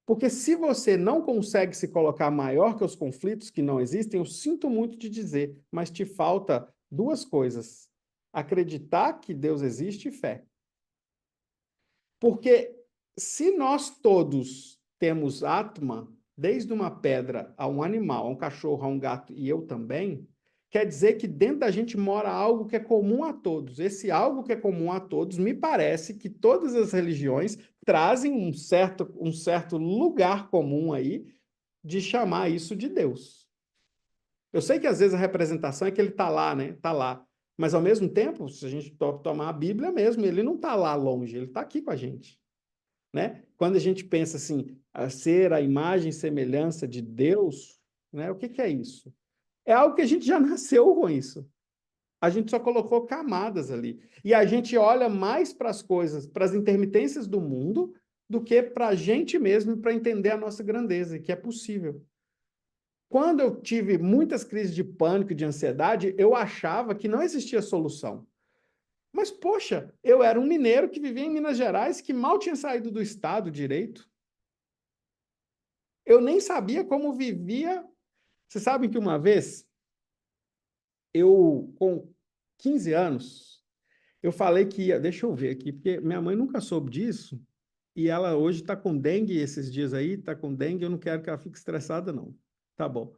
Porque se você não consegue se colocar maior que os conflitos que não existem, eu sinto muito de dizer, mas te falta duas coisas: acreditar que Deus existe e fé. Porque se nós todos temos Atma, desde uma pedra a um animal, a um cachorro, a um gato e eu também, quer dizer que dentro da gente mora algo que é comum a todos. Esse algo que é comum a todos, me parece que todas as religiões trazem um certo lugar comum aí de chamar isso de Deus. Eu sei que às vezes a representação é que ele está lá, né? Está lá. Mas ao mesmo tempo, se a gente tomar a Bíblia mesmo, ele não está lá longe, ele está aqui com a gente. Né? Quando a gente pensa assim, a ser a imagem e semelhança de Deus, né? O que que é isso? É algo que a gente já nasceu com isso. A gente só colocou camadas ali. E a gente olha mais para as coisas, para as intermitências do mundo, do que para a gente mesmo, para entender a nossa grandeza, que é possível. Quando eu tive muitas crises de pânico e de ansiedade, eu achava que não existia solução. Mas, poxa, eu era um mineiro que vivia em Minas Gerais, que mal tinha saído do estado direito. Eu nem sabia como vivia. Vocês sabem que uma vez, eu, com 15 anos, eu falei que ia. Deixa eu ver aqui, porque minha mãe nunca soube disso, e ela hoje está com dengue esses dias aí, está com dengue, eu não quero que ela fique estressada, não. Tá bom.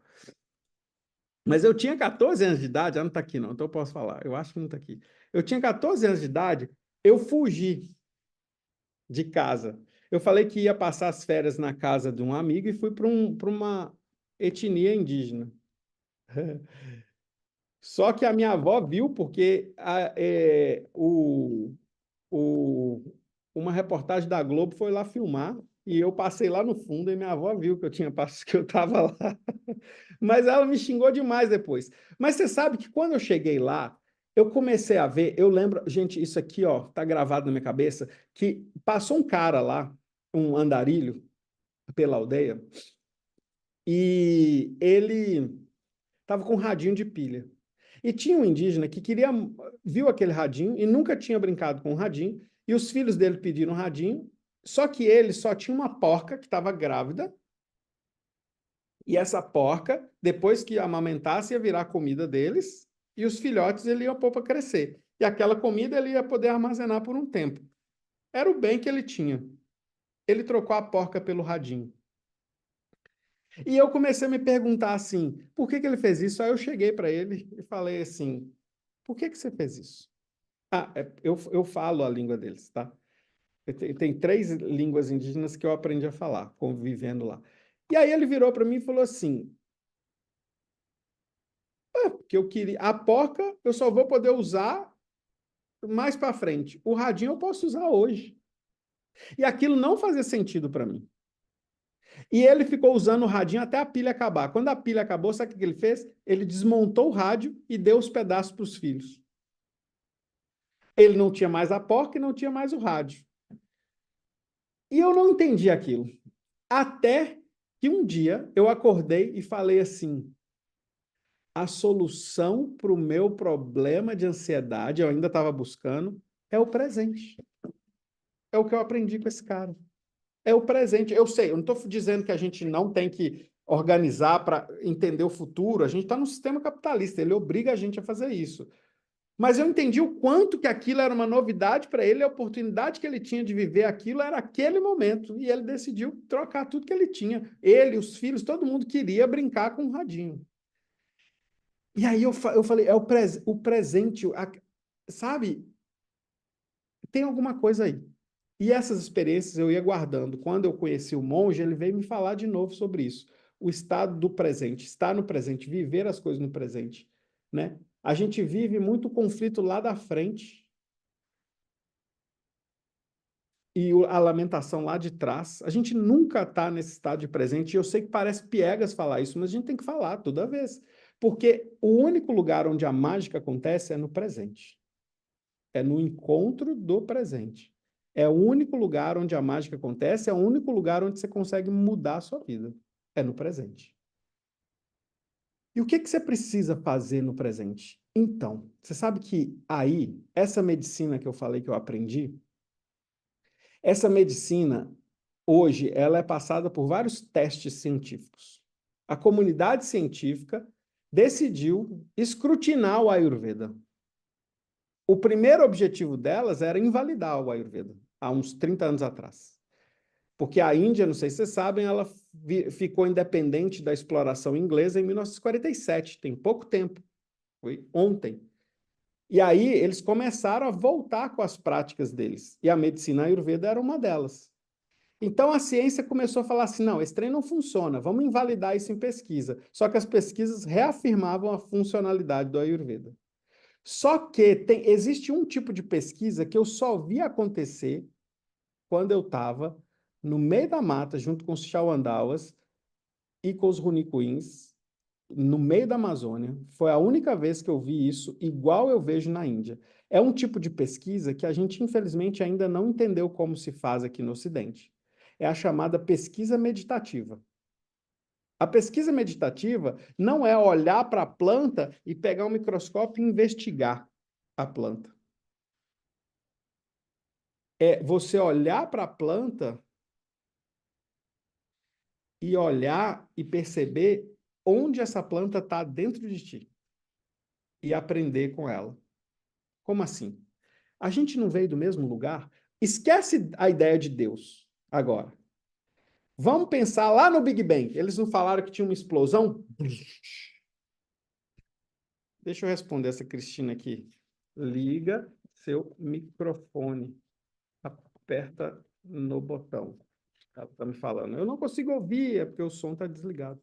Mas eu tinha 14 anos de idade, ela não está aqui, não, então eu posso falar. Eu acho que não está aqui. Eu tinha 14 anos de idade, eu fugi de casa. Eu falei que ia passar as férias na casa de um amigo e fui para uma etnia indígena. Só que a minha avó viu porque uma reportagem da Globo foi lá filmar e eu passei lá no fundo e minha avó viu que eu tinha que eu estava lá. Mas ela me xingou demais depois. Mas você sabe que quando eu cheguei lá, eu comecei a ver, eu lembro, gente, isso aqui, ó, tá gravado na minha cabeça, que passou um cara lá, um andarilho pela aldeia, e ele estava com um radinho de pilha. E tinha um indígena que viu aquele radinho e nunca tinha brincado com o radinho, e os filhos dele pediram um radinho, só que ele só tinha uma porca que estava grávida, e essa porca, depois que amamentasse, ia virar comida deles, e os filhotes ele ia pôr para crescer. E aquela comida ele ia poder armazenar por um tempo. Era o bem que ele tinha. Ele trocou a porca pelo radinho. E eu comecei a me perguntar assim, por que que ele fez isso? Aí eu cheguei para ele e falei assim, por que que você fez isso? Ah, eu falo a língua deles, tá? Tem 3 línguas indígenas que eu aprendi a falar, convivendo lá. E aí ele virou para mim e falou assim, que eu queria, a porca eu só vou poder usar mais para frente. O radinho eu posso usar hoje. E aquilo não fazia sentido para mim. E ele ficou usando o radinho até a pilha acabar. Quando a pilha acabou, sabe o que ele fez? Ele desmontou o rádio e deu os pedaços para os filhos. Ele não tinha mais a porca e não tinha mais o rádio. E eu não entendi aquilo. Até que um dia eu acordei e falei assim: a solução para o meu problema de ansiedade, eu ainda estava buscando, é o presente. É o que eu aprendi com esse cara. É o presente. Eu sei, eu não estou dizendo que a gente não tem que organizar para entender o futuro. A gente está no sistema capitalista, ele obriga a gente a fazer isso. Mas eu entendi o quanto que aquilo era uma novidade para ele, a oportunidade que ele tinha de viver aquilo era aquele momento. E ele decidiu trocar tudo que ele tinha. Ele, os filhos, todo mundo queria brincar com o radinho. E aí eu falei, é o presente, sabe? Tem alguma coisa aí. E essas experiências eu ia guardando. Quando eu conheci o monge, ele veio me falar de novo sobre isso. O estado do presente, estar no presente, viver as coisas no presente, né? A gente vive muito conflito lá da frente e a lamentação lá de trás. A gente nunca está nesse estado de presente. E eu sei que parece piegas falar isso, mas a gente tem que falar toda vez. Porque o único lugar onde a mágica acontece é no presente. É no encontro do presente. É o único lugar onde a mágica acontece, é o único lugar onde você consegue mudar a sua vida. É no presente. E o que que você precisa fazer no presente? Então, você sabe que aí, essa medicina que eu falei que eu aprendi, essa medicina, hoje, ela é passada por vários testes científicos. A comunidade científica decidiu escrutinar o Ayurveda. O primeiro objetivo delas era invalidar o Ayurveda, há uns 30 anos atrás. Porque a Índia, não sei se vocês sabem, ela ficou independente da exploração inglesa em 1947, tem pouco tempo, foi ontem. E aí eles começaram a voltar com as práticas deles, e a medicina Ayurveda era uma delas. Então a ciência começou a falar assim: não, esse trem não funciona, vamos invalidar isso em pesquisa. Só que as pesquisas reafirmavam a funcionalidade do Ayurveda. Só que existe um tipo de pesquisa que eu só vi acontecer quando eu estava no meio da mata, junto com os Xauandawas e com os Runicuins, no meio da Amazônia. Foi a única vez que eu vi isso, igual eu vejo na Índia. É um tipo de pesquisa que a gente, infelizmente, ainda não entendeu como se faz aqui no Ocidente. É a chamada pesquisa meditativa. A pesquisa meditativa não é olhar para a planta e pegar um microscópio e investigar a planta. É você olhar para a planta e olhar e perceber onde essa planta está dentro de ti e aprender com ela. Como assim? A gente não veio do mesmo lugar? Esquece a ideia de Deus agora. Vamos pensar lá no Big Bang. Eles não falaram que tinha uma explosão? Deixa eu responder essa Cristina aqui. Liga seu microfone. Aperta no botão. Ela está me falando. Eu não consigo ouvir, é porque o som está desligado.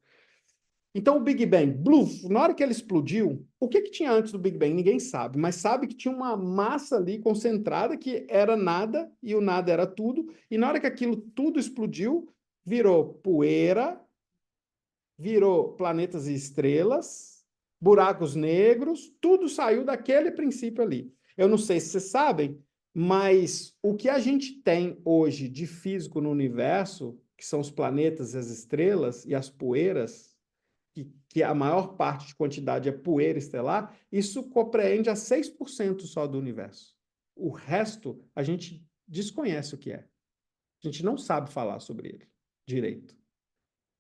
Então, o Big Bang, bluf, na hora que ele explodiu, o que que tinha antes do Big Bang? Ninguém sabe, mas sabe que tinha uma massa ali concentrada que era nada, e o nada era tudo, e na hora que aquilo tudo explodiu, virou poeira, virou planetas e estrelas, buracos negros, tudo saiu daquele princípio ali. Eu não sei se vocês sabem, mas o que a gente tem hoje de físico no universo, que são os planetas, as estrelas e as poeiras, que a maior parte de quantidade é poeira estelar, isso compreende a 6% só do universo. O resto, a gente desconhece o que é. A gente não sabe falar sobre ele direito.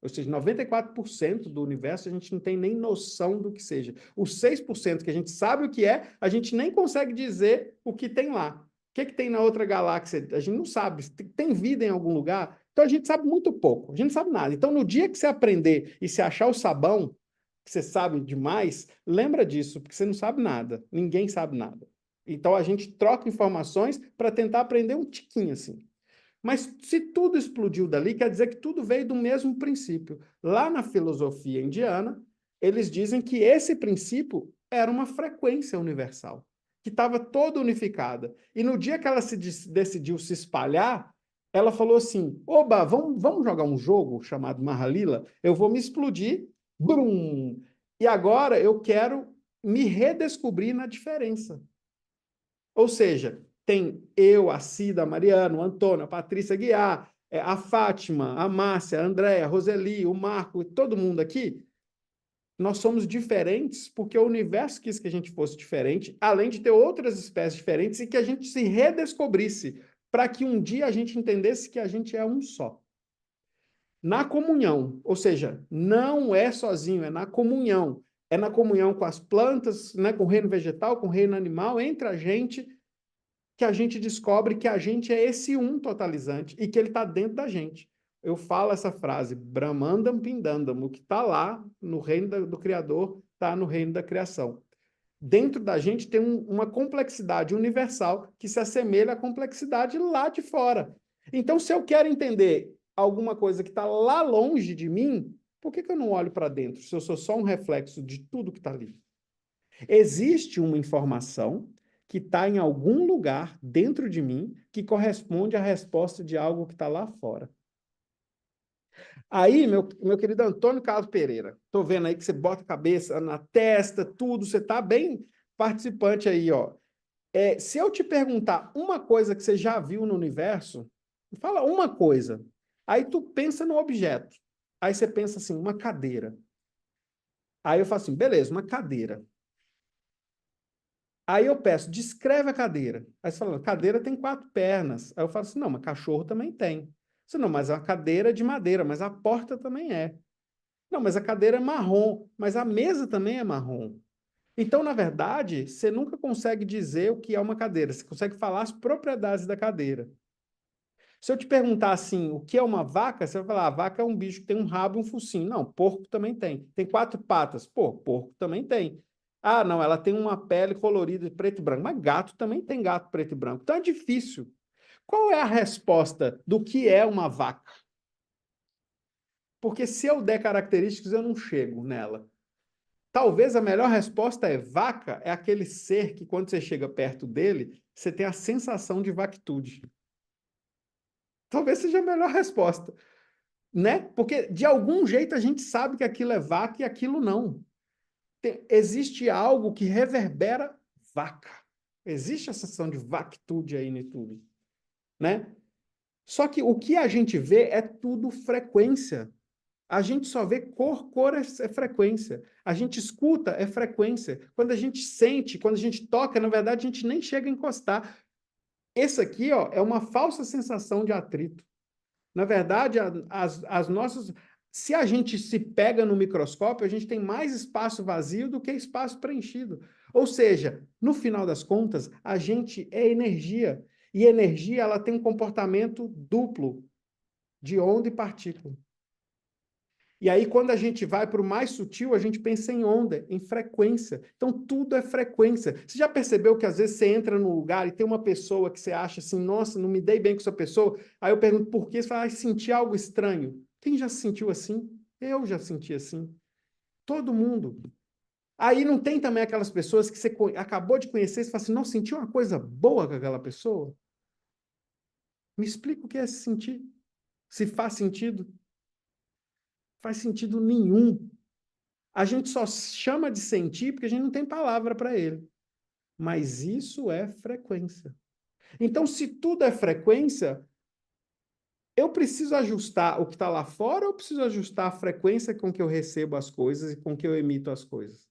Ou seja, 94% do universo a gente não tem nem noção do que seja. Os 6% que a gente sabe o que é, a gente nem consegue dizer o que tem lá. O que, que tem na outra galáxia? A gente não sabe. Tem vida em algum lugar? Então a gente sabe muito pouco. A gente não sabe nada. Então, no dia que você aprender e se achar o sabão, que você sabe demais, lembra disso, porque você não sabe nada. Ninguém sabe nada. Então a gente troca informações para tentar aprender um tiquinho assim. Mas se tudo explodiu dali, quer dizer que tudo veio do mesmo princípio. Lá na filosofia indiana, eles dizem que esse princípio era uma frequência universal, que estava toda unificada. E no dia que ela decidiu se espalhar, ela falou assim: Oba, vamos jogar um jogo chamado Mahalila? Eu vou me explodir, brum! E agora eu quero me redescobrir na diferença. Ou seja, tem eu, a Cida, a Mariana, o Antônio, a Patrícia Guiar, a Fátima, a Márcia, a Andréia, a Roseli, o Marco, todo mundo aqui. Nós somos diferentes porque o universo quis que a gente fosse diferente, além de ter outras espécies diferentes e que a gente se redescobrisse, para que um dia a gente entendesse que a gente é um só. Na comunhão, ou seja, não é sozinho, é na comunhão. É na comunhão com as plantas, né, com o reino vegetal, com o reino animal, entre a gente, que a gente descobre que a gente é esse um totalizante e que ele está dentro da gente. Eu falo essa frase, Brahmandam Pindandam, o que está lá no reino do Criador, está no reino da criação. Dentro da gente tem uma complexidade universal que se assemelha à complexidade lá de fora. Então, se eu quero entender alguma coisa que está lá longe de mim, por que eu não olho para dentro, se eu sou só um reflexo de tudo que está ali? Existe uma informação que está em algum lugar dentro de mim que corresponde à resposta de algo que está lá fora. Aí, meu querido Antônio Carlos Pereira, estou vendo aí que você bota a cabeça na testa, tudo, você está bem participante aí, ó. Se eu te perguntar uma coisa que você já viu no universo, fala uma coisa. Aí tu pensa no objeto. Aí você pensa assim, uma cadeira. Aí eu falo assim, beleza, uma cadeira. Aí eu peço, descreve a cadeira. Aí você fala, cadeira tem 4 pernas. Aí eu falo assim, não, mas cachorro também tem. Você, não, mas a cadeira é de madeira, mas a porta também é. Não, mas a cadeira é marrom, mas a mesa também é marrom. Então, na verdade, você nunca consegue dizer o que é uma cadeira. Você consegue falar as propriedades da cadeira. Se eu te perguntar assim, o que é uma vaca, você vai falar, a vaca é um bicho que tem um rabo e um focinho. Não, porco também tem. Tem 4 patas. Pô, porco também tem. Ah, não, ela tem uma pele colorida de preto e branco. Mas gato também tem gato preto e branco. Então é difícil. Qual é a resposta do que é uma vaca? Porque se eu der características, eu não chego nela. Talvez a melhor resposta é vaca é aquele ser que, quando você chega perto dele, você tem a sensação de vactude. Talvez seja a melhor resposta. Né? Porque de algum jeito a gente sabe que aquilo é vaca e aquilo não. Existe algo que reverbera vaca. Existe a sensação de vactude aí em tudo, né? Só que o que a gente vê é tudo frequência. A gente só vê cor, cor é frequência. A gente escuta é frequência. Quando a gente sente, quando a gente toca, na verdade a gente nem chega a encostar. Esse aqui, ó, é uma falsa sensação de atrito. Na verdade, as nossas. Se a gente se pega no microscópio, a gente tem mais espaço vazio do que espaço preenchido. Ou seja, no final das contas, a gente é energia. E energia ela tem um comportamento duplo de onda e partícula. E aí, quando a gente vai para o mais sutil, a gente pensa em onda, em frequência. Então, tudo é frequência. Você já percebeu que às vezes você entra num lugar e tem uma pessoa que você acha assim, nossa, não me dei bem com essa pessoa? Aí eu pergunto por quê? Você fala, senti algo estranho. Quem já se sentiu assim? Eu já senti assim. Todo mundo. Aí não tem também aquelas pessoas que você acabou de conhecer e você fala assim, não, senti uma coisa boa com aquela pessoa? Me explica o que é se sentir. Se faz sentido? Faz sentido nenhum. A gente só chama de sentir porque a gente não tem palavra para ele. Mas isso é frequência. Então, se tudo é frequência, eu preciso ajustar o que está lá fora ou eu preciso ajustar a frequência com que eu recebo as coisas e com que eu emito as coisas?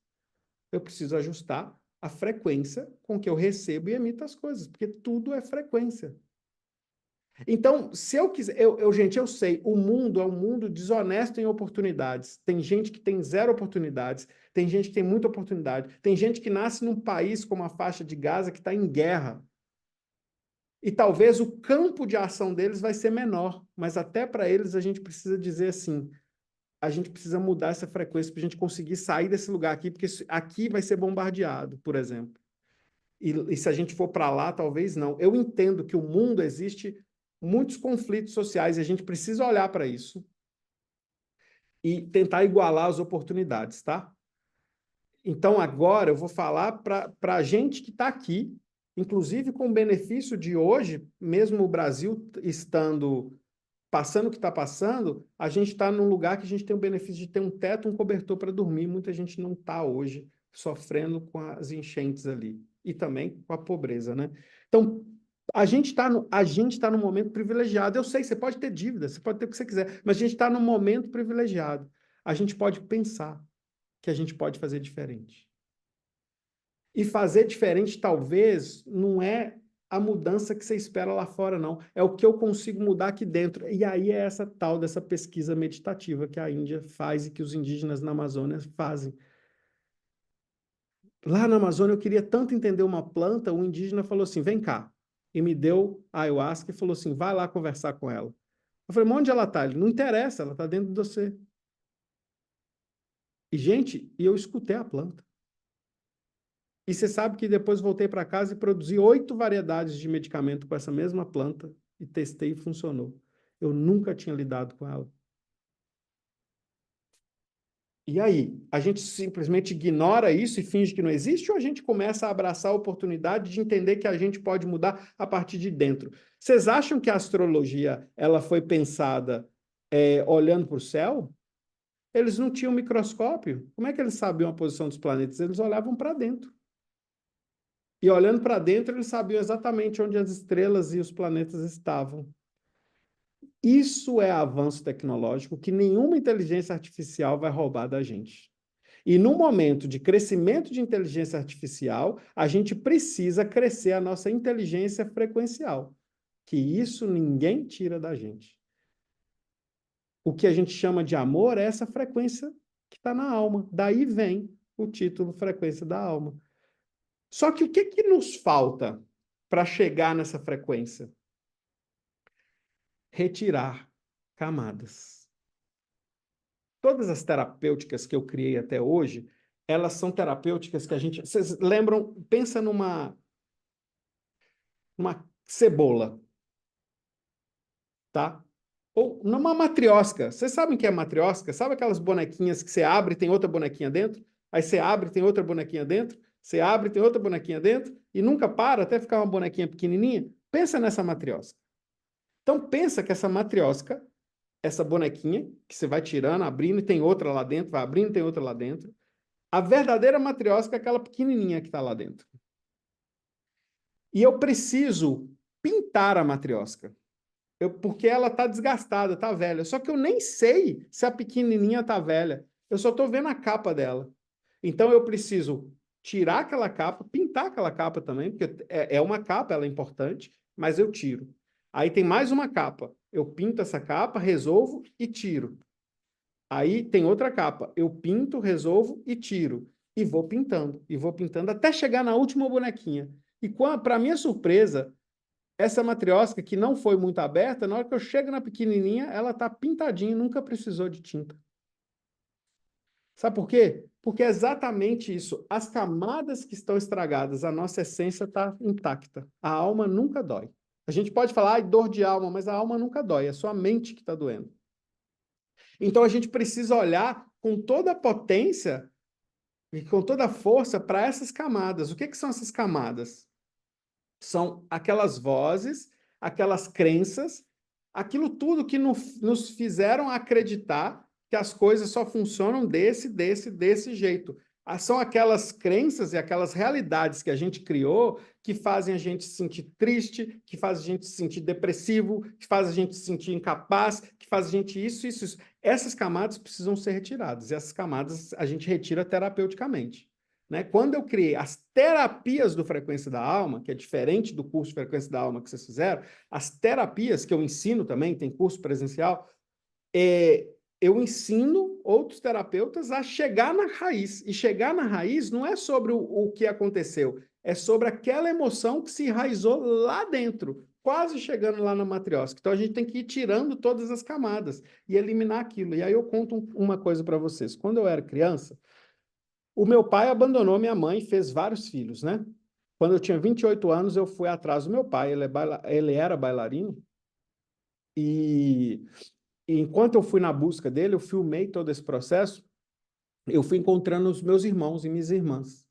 Eu preciso ajustar a frequência com que eu recebo e emito as coisas, porque tudo é frequência. Então, se eu quiser, gente, eu sei, o mundo é um mundo desonesto em oportunidades. Tem gente que tem zero oportunidades, tem gente que tem muita oportunidade, tem gente que nasce num país como a faixa de Gaza que está em guerra. E talvez o campo de ação deles vai ser menor, mas até para eles a gente precisa dizer assim, a gente precisa mudar essa frequência para a gente conseguir sair desse lugar aqui, porque aqui vai ser bombardeado, por exemplo. E se a gente for para lá, talvez não. Eu entendo que o mundo existe muitos conflitos sociais e a gente precisa olhar para isso e tentar igualar as oportunidades, tá? Então, agora eu vou falar para a gente que está aqui, inclusive com o benefício de hoje, mesmo o Brasil estando passando o que está passando, a gente está num lugar que a gente tem o benefício de ter um teto, um cobertor para dormir. Muita gente não está hoje sofrendo com as enchentes ali e também com a pobreza, né? Então, a gente tá num momento privilegiado. Eu sei, você pode ter dívida, você pode ter o que você quiser, mas a gente está num momento privilegiado. A gente pode pensar que a gente pode fazer diferente. E fazer diferente, talvez, não é a mudança que você espera lá fora, não. É o que eu consigo mudar aqui dentro. E aí é essa tal dessa pesquisa meditativa que a Índia faz e que os indígenas na Amazônia fazem. Lá na Amazônia eu queria tanto entender uma planta, um indígena falou assim, vem cá. E me deu a ayahuasca e falou assim, vai lá conversar com ela. Eu falei, mas onde ela está? Ele, não interessa, ela está dentro de você. E, gente, eu escutei a planta. E você sabe que depois voltei para casa e produzi 8 variedades de medicamento com essa mesma planta e testei e funcionou. Eu nunca tinha lidado com ela. E aí, a gente simplesmente ignora isso e finge que não existe ou a gente começa a abraçar a oportunidade de entender que a gente pode mudar a partir de dentro? Vocês acham que a astrologia ela foi pensada olhando para o céu? Eles não tinham microscópio. Como é que eles sabiam a posição dos planetas? Eles olhavam para dentro. E olhando para dentro, eles sabiam exatamente onde as estrelas e os planetas estavam. Isso é avanço tecnológico que nenhuma inteligência artificial vai roubar da gente. E no momento de crescimento de inteligência artificial, a gente precisa crescer a nossa inteligência frequencial, que isso ninguém tira da gente. O que a gente chama de amor é essa frequência que está na alma. Daí vem o título Frequência da Alma. Só que o que nos falta para chegar nessa frequência? Retirar camadas. Todas as terapêuticas que eu criei até hoje, elas são terapêuticas que a gente... Vocês lembram? Pensa numa cebola, tá? Ou numa matriosca. Vocês sabem o que é matriosca? Sabe aquelas bonequinhas que você abre e tem outra bonequinha dentro? Aí você abre e tem outra bonequinha dentro? Você abre e tem outra bonequinha dentro? E nunca para até ficar uma bonequinha pequenininha? Pensa nessa matriosca. Então pensa que essa matriosca, essa bonequinha, que você vai tirando, abrindo, e tem outra lá dentro, vai abrindo, tem outra lá dentro. A verdadeira matriosca é aquela pequenininha que está lá dentro. E eu preciso pintar a matriosca. Porque ela está desgastada, está velha. Só que eu nem sei se a pequenininha está velha. Eu só estou vendo a capa dela. Então eu preciso tirar aquela capa, pintar aquela capa também, porque é uma capa, ela é importante, mas eu tiro. Aí tem mais uma capa. Eu pinto essa capa, resolvo e tiro. Aí tem outra capa. Eu pinto, resolvo e tiro. E vou pintando até chegar na última bonequinha. E para minha surpresa, essa matriosca que não foi muito aberta, na hora que eu chego na pequenininha, ela tá pintadinha, nunca precisou de tinta. Sabe por quê? Porque é exatamente isso. As camadas que estão estragadas, a nossa essência está intacta. A alma nunca dói. A gente pode falar, dor de alma, mas a alma nunca dói. É só a mente que está doendo. Então a gente precisa olhar com toda a potência e com toda a força para essas camadas. O que são essas camadas? São aquelas vozes, aquelas crenças, aquilo tudo que nos fizeram acreditar que as coisas só funcionam desse jeito. São aquelas crenças e aquelas realidades que a gente criou que fazem a gente se sentir triste, que fazem a gente se sentir depressivo, que fazem a gente se sentir incapaz, que fazem a gente isso. Essas camadas precisam ser retiradas. E essas camadas a gente retira terapeuticamente. Né? Quando eu criei as terapias do Frequência da Alma, que é diferente do curso de Frequência da Alma que vocês fizeram, as terapias que eu ensino também, tem curso presencial, eu ensino outros terapeutas a chegar na raiz. E chegar na raiz não é sobre o que aconteceu, é sobre aquela emoção que se enraizou lá dentro, quase chegando lá na matriosca. Então a gente tem que ir tirando todas as camadas e eliminar aquilo. E aí eu conto uma coisa para vocês. Quando eu era criança, o meu pai abandonou minha mãe e fez vários filhos, né? Quando eu tinha 28 anos, eu fui atrás do meu pai. Ele era bailarino. E enquanto eu fui na busca dele, eu filmei todo esse processo. Eu fui encontrando os meus irmãos e minhas irmãs.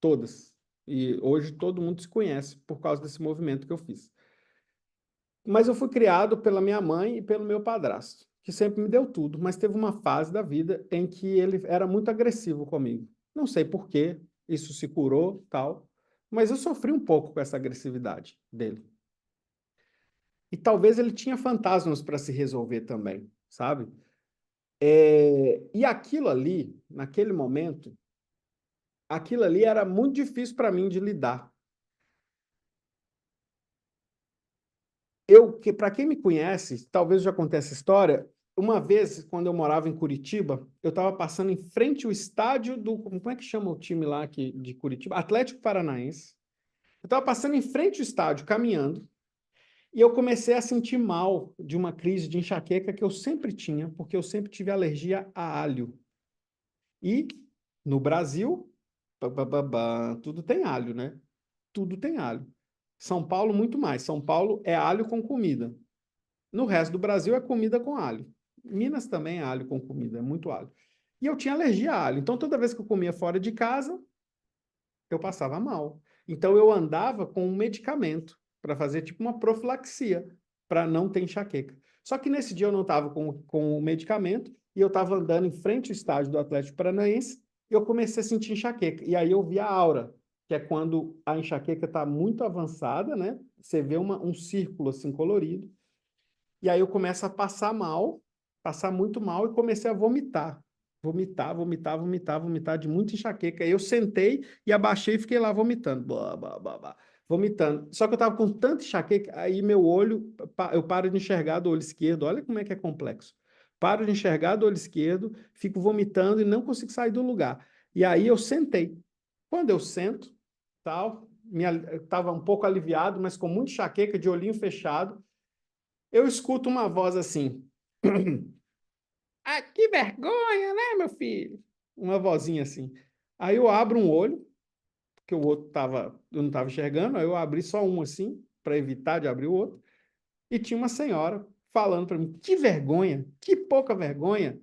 Todas. E hoje todo mundo se conhece por causa desse movimento que eu fiz. Mas eu fui criado pela minha mãe e pelo meu padrasto, que sempre me deu tudo. Mas teve uma fase da vida em que ele era muito agressivo comigo. Não sei por quê, isso se curou, tal, mas eu sofri um pouco com essa agressividade dele. E talvez ele tinha fantasmas para se resolver também, sabe? E aquilo ali, naquele momento, aquilo ali era muito difícil para mim de lidar. Para quem me conhece, talvez já contei essa história. Uma vez, quando eu morava em Curitiba, eu estava passando em frente ao estádio do... Como é que chama o time lá aqui de Curitiba? Atlético Paranaense. Eu estava passando em frente ao estádio, caminhando, e eu comecei a sentir mal de uma crise de enxaqueca que eu sempre tinha, porque eu sempre tive alergia a alho. E no Brasil, tudo tem alho, né? Tudo tem alho. São Paulo, muito mais. São Paulo é alho com comida. No resto do Brasil é comida com alho. Minas também é alho com comida, é muito alho. E eu tinha alergia a alho. Então, toda vez que eu comia fora de casa, eu passava mal. Então, eu andava com um medicamento para fazer tipo uma profilaxia, para não ter enxaqueca. Só que nesse dia eu não estava com o medicamento e eu estava andando em frente ao estádio do Atlético Paranaense e eu comecei a sentir enxaqueca. E aí eu vi a aura, que é quando a enxaqueca está muito avançada, né? Você vê um círculo assim colorido. E aí eu começo a passar mal, passar muito mal e comecei a vomitar. Vomitar de muita enxaqueca. Aí eu sentei e abaixei e fiquei lá vomitando. Vomitando. Só que eu estava com tanta enxaqueca, aí meu olho, eu paro de enxergar do olho esquerdo. Olha como é que é complexo. Paro de enxergar do olho esquerdo, fico vomitando e não consigo sair do lugar. E aí eu sentei. Quando eu sento, tal, estava um pouco aliviado, mas com muita enxaqueca, de olhinho fechado, eu escuto uma voz assim. Ah, que vergonha, né, meu filho? Uma vozinha assim. Aí eu abro um olho, porque o outro eu não estava enxergando, aí eu abri só um assim, para evitar de abrir o outro, e tinha uma senhora falando para mim: que vergonha, que pouca vergonha.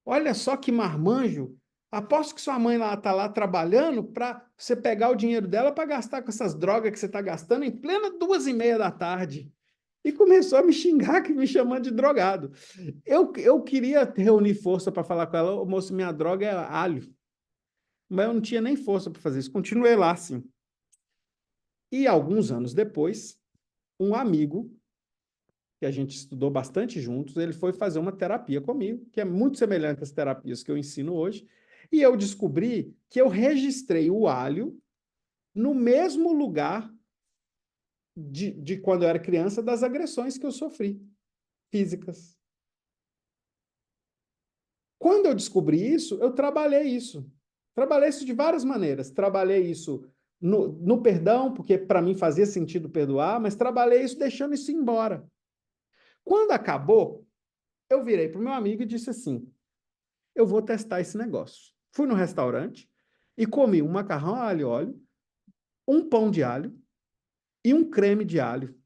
Olha só que marmanjo. Aposto que sua mãe lá está lá trabalhando para você pegar o dinheiro dela para gastar com essas drogas que você está gastando em plena 2h30 da tarde. E começou a me xingar, me chamando de drogado. Eu queria reunir força para falar com ela: "Ô, moço, minha droga é alho." Mas eu não tinha nem força para fazer isso. Continuei lá, assim. E alguns anos depois, um amigo, que a gente estudou bastante juntos, ele foi fazer uma terapia comigo, que é muito semelhante às terapias que eu ensino hoje, e eu descobri que eu registrei o alho no mesmo lugar de quando eu era criança, das agressões que eu sofri, físicas. Quando eu descobri isso, eu trabalhei isso. Trabalhei isso de várias maneiras. Trabalhei isso no perdão, porque para mim fazia sentido perdoar, mas trabalhei isso deixando isso embora. Quando acabou, eu virei para o meu amigo e disse assim: eu vou testar esse negócio. Fui no restaurante e comi um macarrão a alho e óleo, um pão de alho e um creme de alho.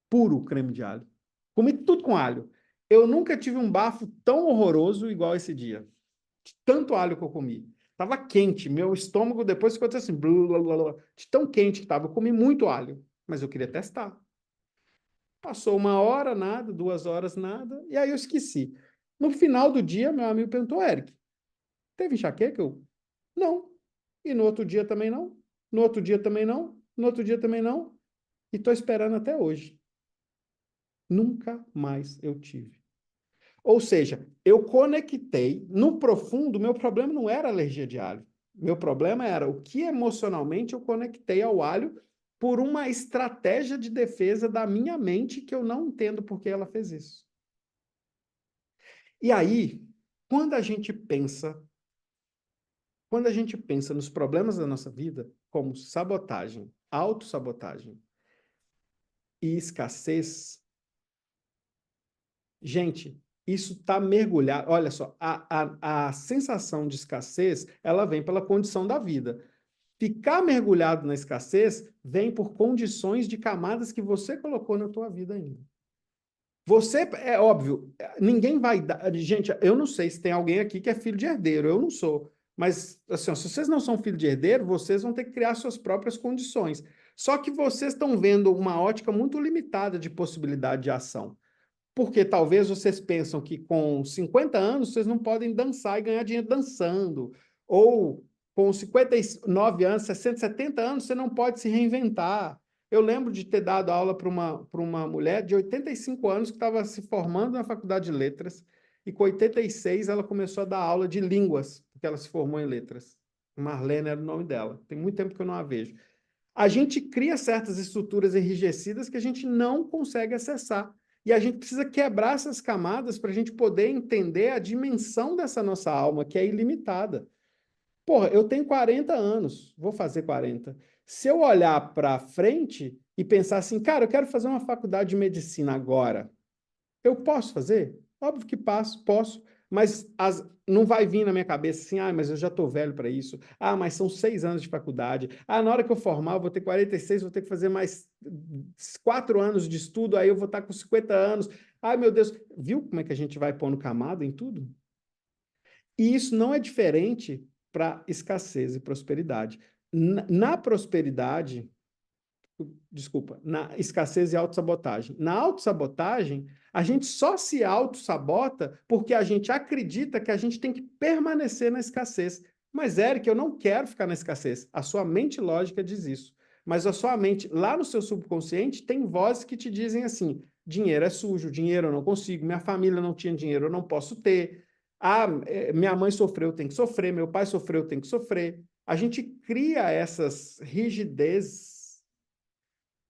Puro creme de alho. Comi tudo com alho. Eu nunca tive um bafo tão horroroso igual esse dia. De tanto alho que eu comi. Tava quente, meu estômago depois ficou assim, blá, blá, blá, de tão quente que tava. Eu comi muito alho, mas eu queria testar. Passou 1 hora, nada, 2 horas, nada, e aí eu esqueci. No final do dia, meu amigo perguntou, Eric, teve enxaqueca? Eu, não. E no outro dia também não. No outro dia também não. No outro dia também não. E estou esperando até hoje. Nunca mais eu tive. Ou seja, eu conectei, no profundo, meu problema não era alergia de alho. Meu problema era o que emocionalmente eu conectei ao alho por uma estratégia de defesa da minha mente que eu não entendo por que ela fez isso. E aí, quando a gente pensa, quando a gente pensa nos problemas da nossa vida, como sabotagem, autossabotagem e escassez, gente, isso está mergulhado. Olha só, a sensação de escassez, ela vem pela condição da vida. Ficar mergulhado na escassez vem por condições de camadas que você colocou na tua vida ainda. Você, é óbvio, ninguém vai dar. Gente, eu não sei se tem alguém aqui que é filho de herdeiro, eu não sou. Mas, assim, ó, se vocês não são filho de herdeiro, vocês vão ter que criar suas próprias condições. Só que vocês estão vendo uma ótica muito limitada de possibilidade de ação. Porque talvez vocês pensam que com 50 anos vocês não podem dançar e ganhar dinheiro dançando. Ou com 59 anos, 60, 70 anos, você não pode se reinventar. Eu lembro de ter dado aula para uma mulher de 85 anos que estava se formando na faculdade de letras, e com 86 ela começou a dar aula de línguas, porque ela se formou em letras. Marlene era o nome dela. Tem muito tempo que eu não a vejo. A gente cria certas estruturas enrijecidas que a gente não consegue acessar. E a gente precisa quebrar essas camadas para a gente poder entender a dimensão dessa nossa alma, que é ilimitada. Porra, eu tenho 40 anos, vou fazer 40. Se eu olhar para frente e pensar assim, cara, eu quero fazer uma faculdade de medicina agora, eu posso fazer? Óbvio que posso, mas não vai vir na minha cabeça assim, ah, mas eu já estou velho para isso. Ah, mas são 6 anos de faculdade. Ah, na hora que eu formar, eu vou ter 46, vou ter que fazer mais 4 anos de estudo, aí eu vou estar com 50 anos. Ai, meu Deus, viu como é que a gente vai pondo camada em tudo? E isso não é diferente para escassez e prosperidade. Na prosperidade, desculpa, na escassez e autossabotagem. Na autossabotagem, a gente só se autossabota porque a gente acredita que a gente tem que permanecer na escassez. Mas, Eric, eu não quero ficar na escassez. A sua mente lógica diz isso. Mas a sua mente, lá no seu subconsciente, tem vozes que te dizem assim: dinheiro é sujo, dinheiro eu não consigo, minha família não tinha dinheiro, eu não posso ter. Ah, minha mãe sofreu, tem que sofrer, meu pai sofreu, tem que sofrer. A gente cria essas rigidezes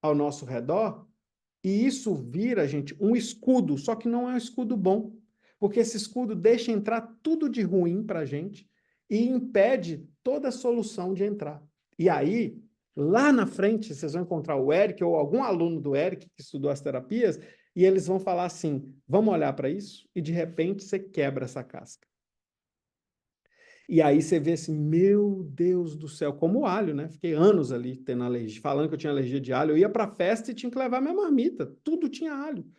ao nosso redor, e isso vira, gente, um escudo, só que não é um escudo bom, porque esse escudo deixa entrar tudo de ruim para a gente e impede toda a solução de entrar. E aí, lá na frente, vocês vão encontrar o Eric ou algum aluno do Eric que estudou as terapias, e eles vão falar assim: vamos olhar para isso? E de repente você quebra essa casca. E aí você vê assim, meu Deus do céu, como o alho, né? Fiquei anos ali tendo alergia, falando que eu tinha alergia de alho. Eu ia para festa e tinha que levar minha marmita, tudo tinha alho.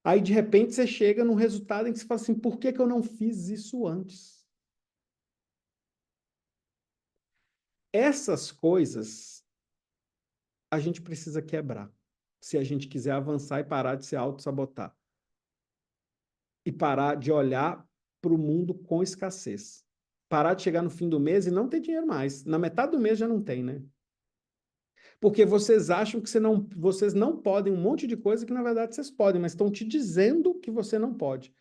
Aí de repente você chega num resultado em que você fala assim, por que que eu não fiz isso antes? Essas coisas a gente precisa quebrar, se a gente quiser avançar e parar de se auto-sabotar. E parar de olhar para o mundo com escassez. Parar de chegar no fim do mês e não ter dinheiro mais. Na metade do mês já não tem, né? Porque vocês acham que vocês não podem um monte de coisa que na verdade vocês podem, mas estão te dizendo que você não pode.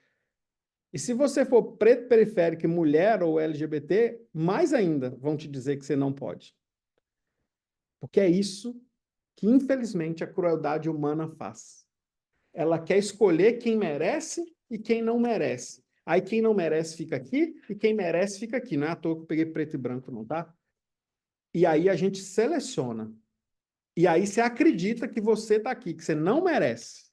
E se você for preto periférico, mulher ou LGBT, mais ainda vão te dizer que você não pode. Porque é isso que, infelizmente, a crueldade humana faz. Ela quer escolher quem merece e quem não merece. Aí quem não merece fica aqui e quem merece fica aqui. Não é à toa que eu peguei preto e branco, não, tá? E aí a gente seleciona. E aí você acredita que você está aqui, que você não merece.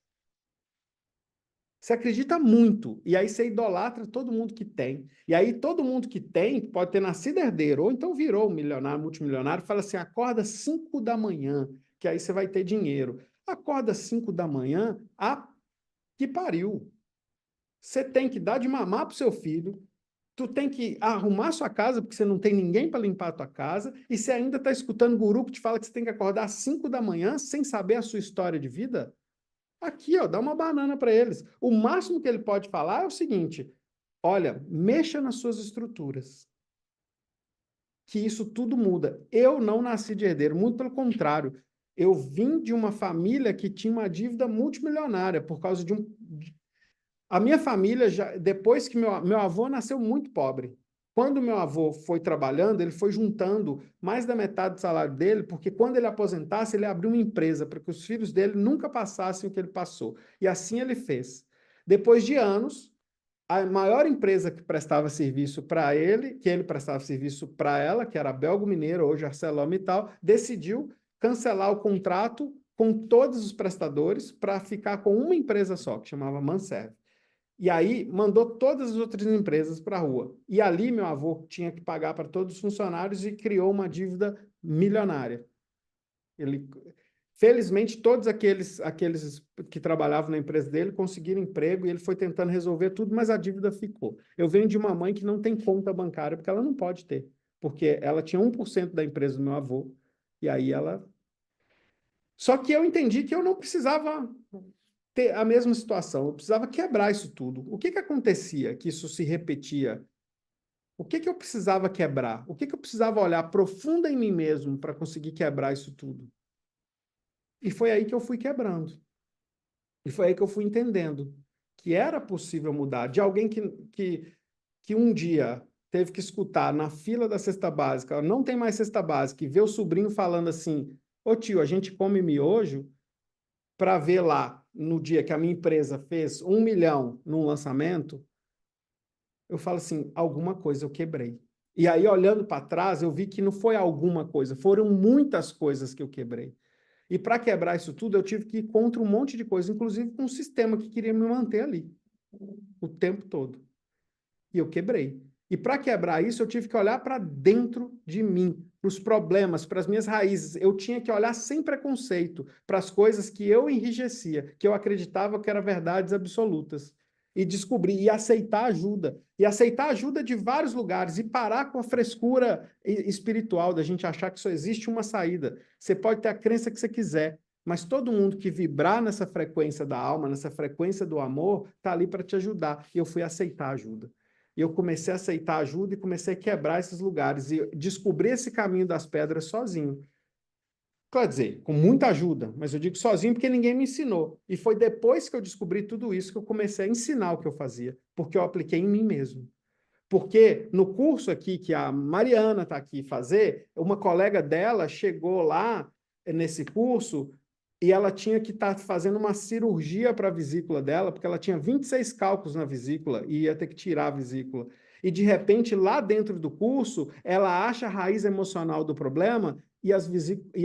Você acredita muito. E aí você idolatra todo mundo que tem. E aí todo mundo que tem pode ter nascido herdeiro, ou então virou um milionário, multimilionário, fala assim: acorda 5 da manhã, que aí você vai ter dinheiro. Acorda 5 da manhã, que pariu. Você tem que dar de mamar para o seu filho, tu tem que arrumar sua casa, porque você não tem ninguém para limpar a tua casa, e você ainda está escutando guru que te fala que você tem que acordar às 5 da manhã sem saber a sua história de vida? Aqui, ó, dá uma banana para eles. O máximo que ele pode falar é o seguinte: olha, mexa nas suas estruturas, que isso tudo muda. Eu não nasci de herdeiro, muito pelo contrário. Eu vim de uma família que tinha uma dívida multimilionária por causa de um. A minha família, já, depois que meu avô nasceu muito pobre. Quando meu avô foi trabalhando, ele foi juntando mais da metade do salário dele, porque quando ele aposentasse, ele abriu uma empresa para que os filhos dele nunca passassem o que ele passou. E assim ele fez. Depois de anos, a maior empresa que prestava serviço para ele, que ele prestava serviço para ela, que era a Belgo Mineiro, hoje ArcelorMittal, decidiu cancelar o contrato com todos os prestadores para ficar com uma empresa só, que chamava Manserve. E aí mandou todas as outras empresas para a rua. E ali meu avô tinha que pagar para todos os funcionários e criou uma dívida milionária. Ele, felizmente, todos aqueles que trabalhavam na empresa dele conseguiram emprego e ele foi tentando resolver tudo, mas a dívida ficou. Eu venho de uma mãe que não tem conta bancária, porque ela não pode ter, porque ela tinha 1% da empresa do meu avô, e aí ela... Só que eu entendi que eu não precisava ter a mesma situação, eu precisava quebrar isso tudo. O que que acontecia que isso se repetia? O que que eu precisava quebrar? O que que eu precisava olhar profunda em mim mesmo para conseguir quebrar isso tudo? E foi aí que eu fui quebrando. E foi aí que eu fui entendendo que era possível mudar. De alguém que um dia teve que escutar na fila da cesta básica, não tem mais cesta básica, e ver o sobrinho falando assim: ô tio, a gente come miojo, para ver lá no dia que a minha empresa fez 1 milhão num lançamento, eu falo assim, alguma coisa eu quebrei. E aí, olhando para trás, eu vi que não foi alguma coisa, foram muitas coisas que eu quebrei. E para quebrar isso tudo, eu tive que ir contra um monte de coisa, inclusive com um sistema que queria me manter ali o tempo todo. E eu quebrei. E para quebrar isso, eu tive que olhar para dentro de mim, para os problemas, para as minhas raízes. Eu tinha que olhar sem preconceito para as coisas que eu enrijecia, que eu acreditava que eram verdades absolutas. E descobrir, e aceitar ajuda. E aceitar ajuda de vários lugares, e parar com a frescura espiritual da gente achar que só existe uma saída. Você pode ter a crença que você quiser, mas todo mundo que vibrar nessa frequência da alma, nessa frequência do amor, está ali para te ajudar. E eu fui aceitar ajuda. E eu comecei a aceitar ajuda e comecei a quebrar esses lugares e descobrir esse caminho das pedras sozinho. Quer dizer, com muita ajuda, mas eu digo sozinho porque ninguém me ensinou. E foi depois que eu descobri tudo isso que eu comecei a ensinar o que eu fazia, porque eu apliquei em mim mesmo. Porque no curso aqui que a Mariana está aqui fazer, uma colega dela chegou lá nesse curso e ela tinha que estar fazendo uma cirurgia para a vesícula dela, porque ela tinha 26 cálculos na vesícula e ia ter que tirar a vesícula. E de repente, lá dentro do curso, ela acha a raiz emocional do problema e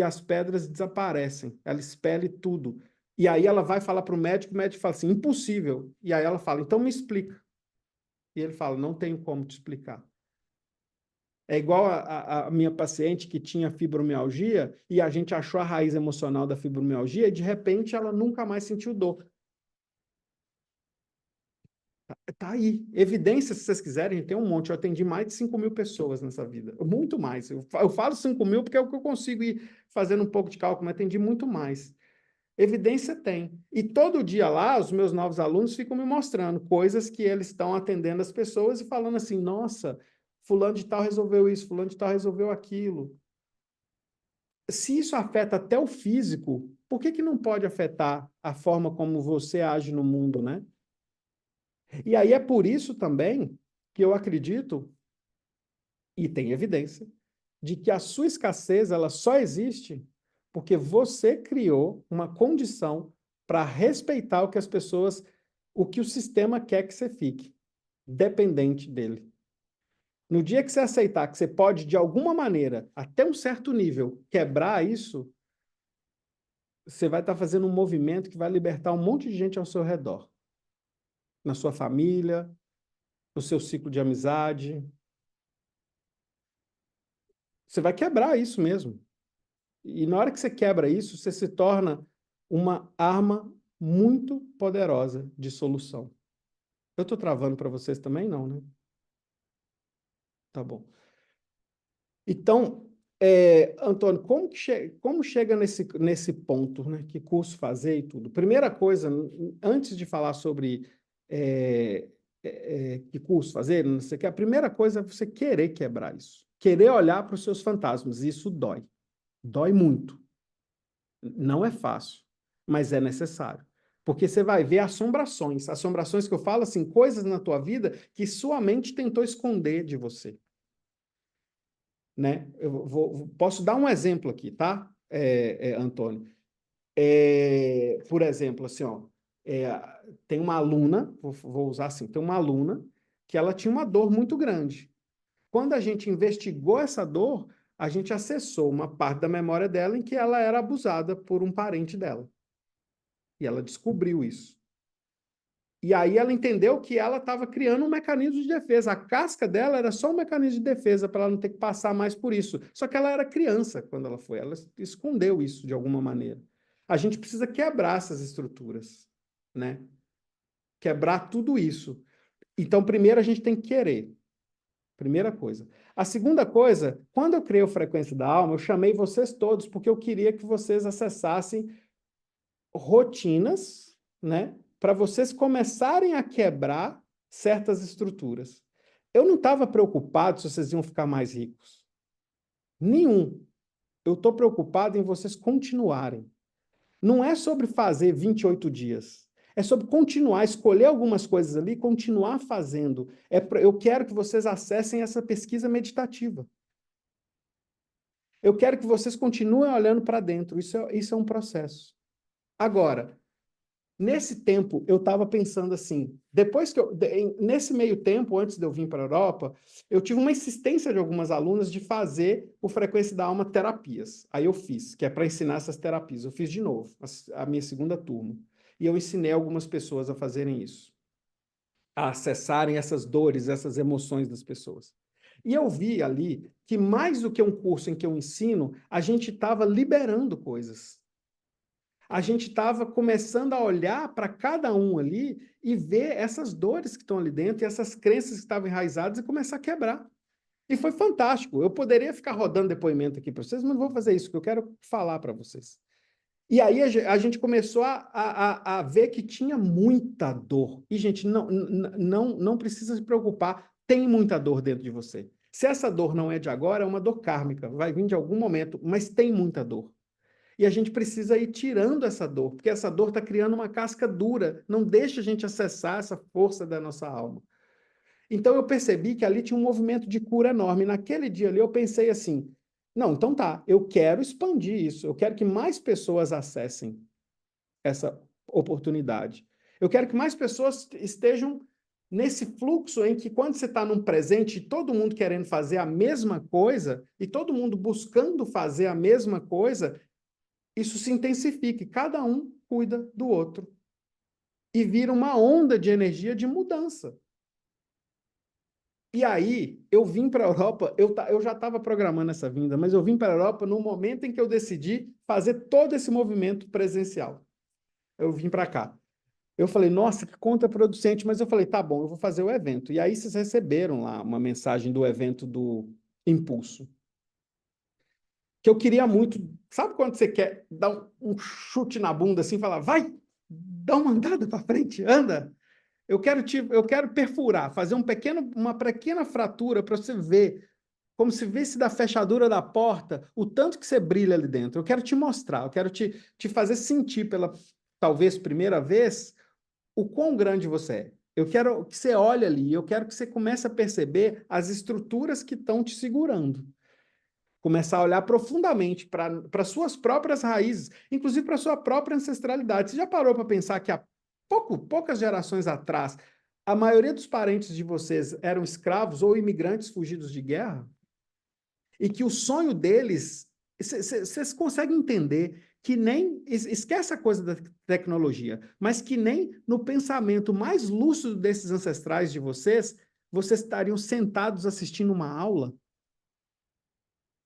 as pedras desaparecem. Ela expele tudo. E aí ela vai falar para o médico fala assim: impossível. E aí ela fala: então me explica. E ele fala: não tenho como te explicar. É igual a minha paciente que tinha fibromialgia e a gente achou a raiz emocional da fibromialgia e de repente ela nunca mais sentiu dor. Tá aí. Evidência, se vocês quiserem, tem um monte. Eu atendi mais de 5.000 pessoas nessa vida. Muito mais. Eu falo 5.000 porque é o que eu consigo ir fazendo um pouco de cálculo, mas atendi muito mais. Evidência tem. E todo dia lá, os meus novos alunos ficam me mostrando coisas que eles estão atendendo as pessoas e falando assim: nossa, fulano de tal resolveu isso, fulano de tal resolveu aquilo. Se isso afeta até o físico, por que que não pode afetar a forma como você age no mundo, né? E aí é por isso também que eu acredito, e tem evidência, de que a sua escassez ela só existe porque você criou uma condição para respeitar o que as pessoas, o que o sistema quer que você fique, dependente dele. No dia que você aceitar que você pode, de alguma maneira, até um certo nível, quebrar isso, você vai estar fazendo um movimento que vai libertar um monte de gente ao seu redor. Na sua família, no seu ciclo de amizade. Você vai quebrar isso mesmo. E na hora que você quebra isso, você se torna uma arma muito poderosa de solução. Eu estou travando para vocês também? Não, né? Tá bom. Então, Antônio, como chega nesse ponto, né? Que curso fazer e tudo? Primeira coisa, antes de falar sobre que curso fazer, não sei o que, a primeira coisa é você querer quebrar isso. Querer olhar para os seus fantasmas. Isso dói. Dói muito. Não é fácil, mas é necessário. Porque você vai ver assombrações. Assombrações que eu falo, assim, coisas na tua vida que sua mente tentou esconder de você. Né? Posso dar um exemplo aqui, tá, Antônio? Por exemplo, assim, ó, é, tem uma aluna, vou usar assim, tem uma aluna que ela tinha uma dor muito grande. Quando a gente investigou essa dor, a gente acessou uma parte da memória dela em que ela era abusada por um parente dela. E ela descobriu isso. E aí ela entendeu que ela estava criando um mecanismo de defesa. A casca dela era só um mecanismo de defesa para ela não ter que passar mais por isso. Só que ela era criança quando ela foi. Ela escondeu isso de alguma maneira. A gente precisa quebrar essas estruturas, né? Quebrar tudo isso. Então, primeiro a gente tem que querer. Primeira coisa. A segunda coisa, quando eu criei o Frequência da Alma, eu chamei vocês todos porque eu queria que vocês acessassem rotinas, né, para vocês começarem a quebrar certas estruturas. Eu não estava preocupado se vocês iam ficar mais ricos. Nenhum. Eu estou preocupado em vocês continuarem. Não é sobre fazer 28 dias. É sobre continuar, escolher algumas coisas ali, continuar fazendo. Eu quero que vocês acessem essa pesquisa meditativa. Eu quero que vocês continuem olhando para dentro. Isso é um processo. Agora, nesse tempo, eu estava pensando assim, nesse meio tempo, antes de eu vir para a Europa, eu tive uma insistência de algumas alunas de fazer o Frequência da Alma terapias. Aí eu fiz, que é para ensinar essas terapias. Eu fiz de novo, a minha segunda turma. E eu ensinei algumas pessoas a fazerem isso, a acessarem essas dores, essas emoções das pessoas. E eu vi ali que mais do que um curso em que eu ensino, a gente estava liberando coisas. A gente estava começando a olhar para cada um ali e ver essas dores que estão ali dentro e essas crenças que estavam enraizadas e começar a quebrar. E foi fantástico. Eu poderia ficar rodando depoimento aqui para vocês, mas não vou fazer isso, que eu quero falar para vocês. E aí a gente começou a ver que tinha muita dor. E, gente, não precisa se preocupar, tem muita dor dentro de você. Se essa dor não é de agora, é uma dor kármica, vai vir de algum momento, mas tem muita dor. E a gente precisa ir tirando essa dor, porque essa dor está criando uma casca dura, não deixa a gente acessar essa força da nossa alma. Então eu percebi que ali tinha um movimento de cura enorme. Naquele dia ali eu pensei assim, não, então tá, eu quero expandir isso, eu quero que mais pessoas acessem essa oportunidade. Eu quero que mais pessoas estejam nesse fluxo em que quando você está num presente, todo mundo querendo fazer a mesma coisa e todo mundo buscando fazer a mesma coisa, isso se intensifica e cada um cuida do outro. E vira uma onda de energia de mudança. E aí, eu vim para a Europa, eu já estava programando essa vinda, mas eu vim para a Europa no momento em que eu decidi fazer todo esse movimento presencial. Eu vim para cá. Eu falei, nossa, que contraproducente, mas eu falei, tá bom, eu vou fazer o evento. E aí vocês receberam lá uma mensagem do evento do Impulso. Que eu queria muito. Sabe quando você quer dar um chute na bunda assim, falar, vai, dá uma andada para frente, anda. Eu quero perfurar, fazer uma pequena fratura para você ver, como se visse da fechadura da porta, o tanto que você brilha ali dentro. Eu quero te mostrar, eu quero te fazer sentir pela talvez primeira vez o quão grande você é. Eu quero que você olhe ali, eu quero que você comece a perceber as estruturas que estão te segurando. Começar a olhar profundamente para suas próprias raízes, inclusive para sua própria ancestralidade. Você já parou para pensar que há poucas gerações atrás, a maioria dos parentes de vocês eram escravos ou imigrantes fugidos de guerra? E que o sonho deles, vocês conseguem entender que nem, esquece a coisa da tecnologia, mas que nem no pensamento mais lúcido desses ancestrais de vocês, vocês estariam sentados assistindo uma aula?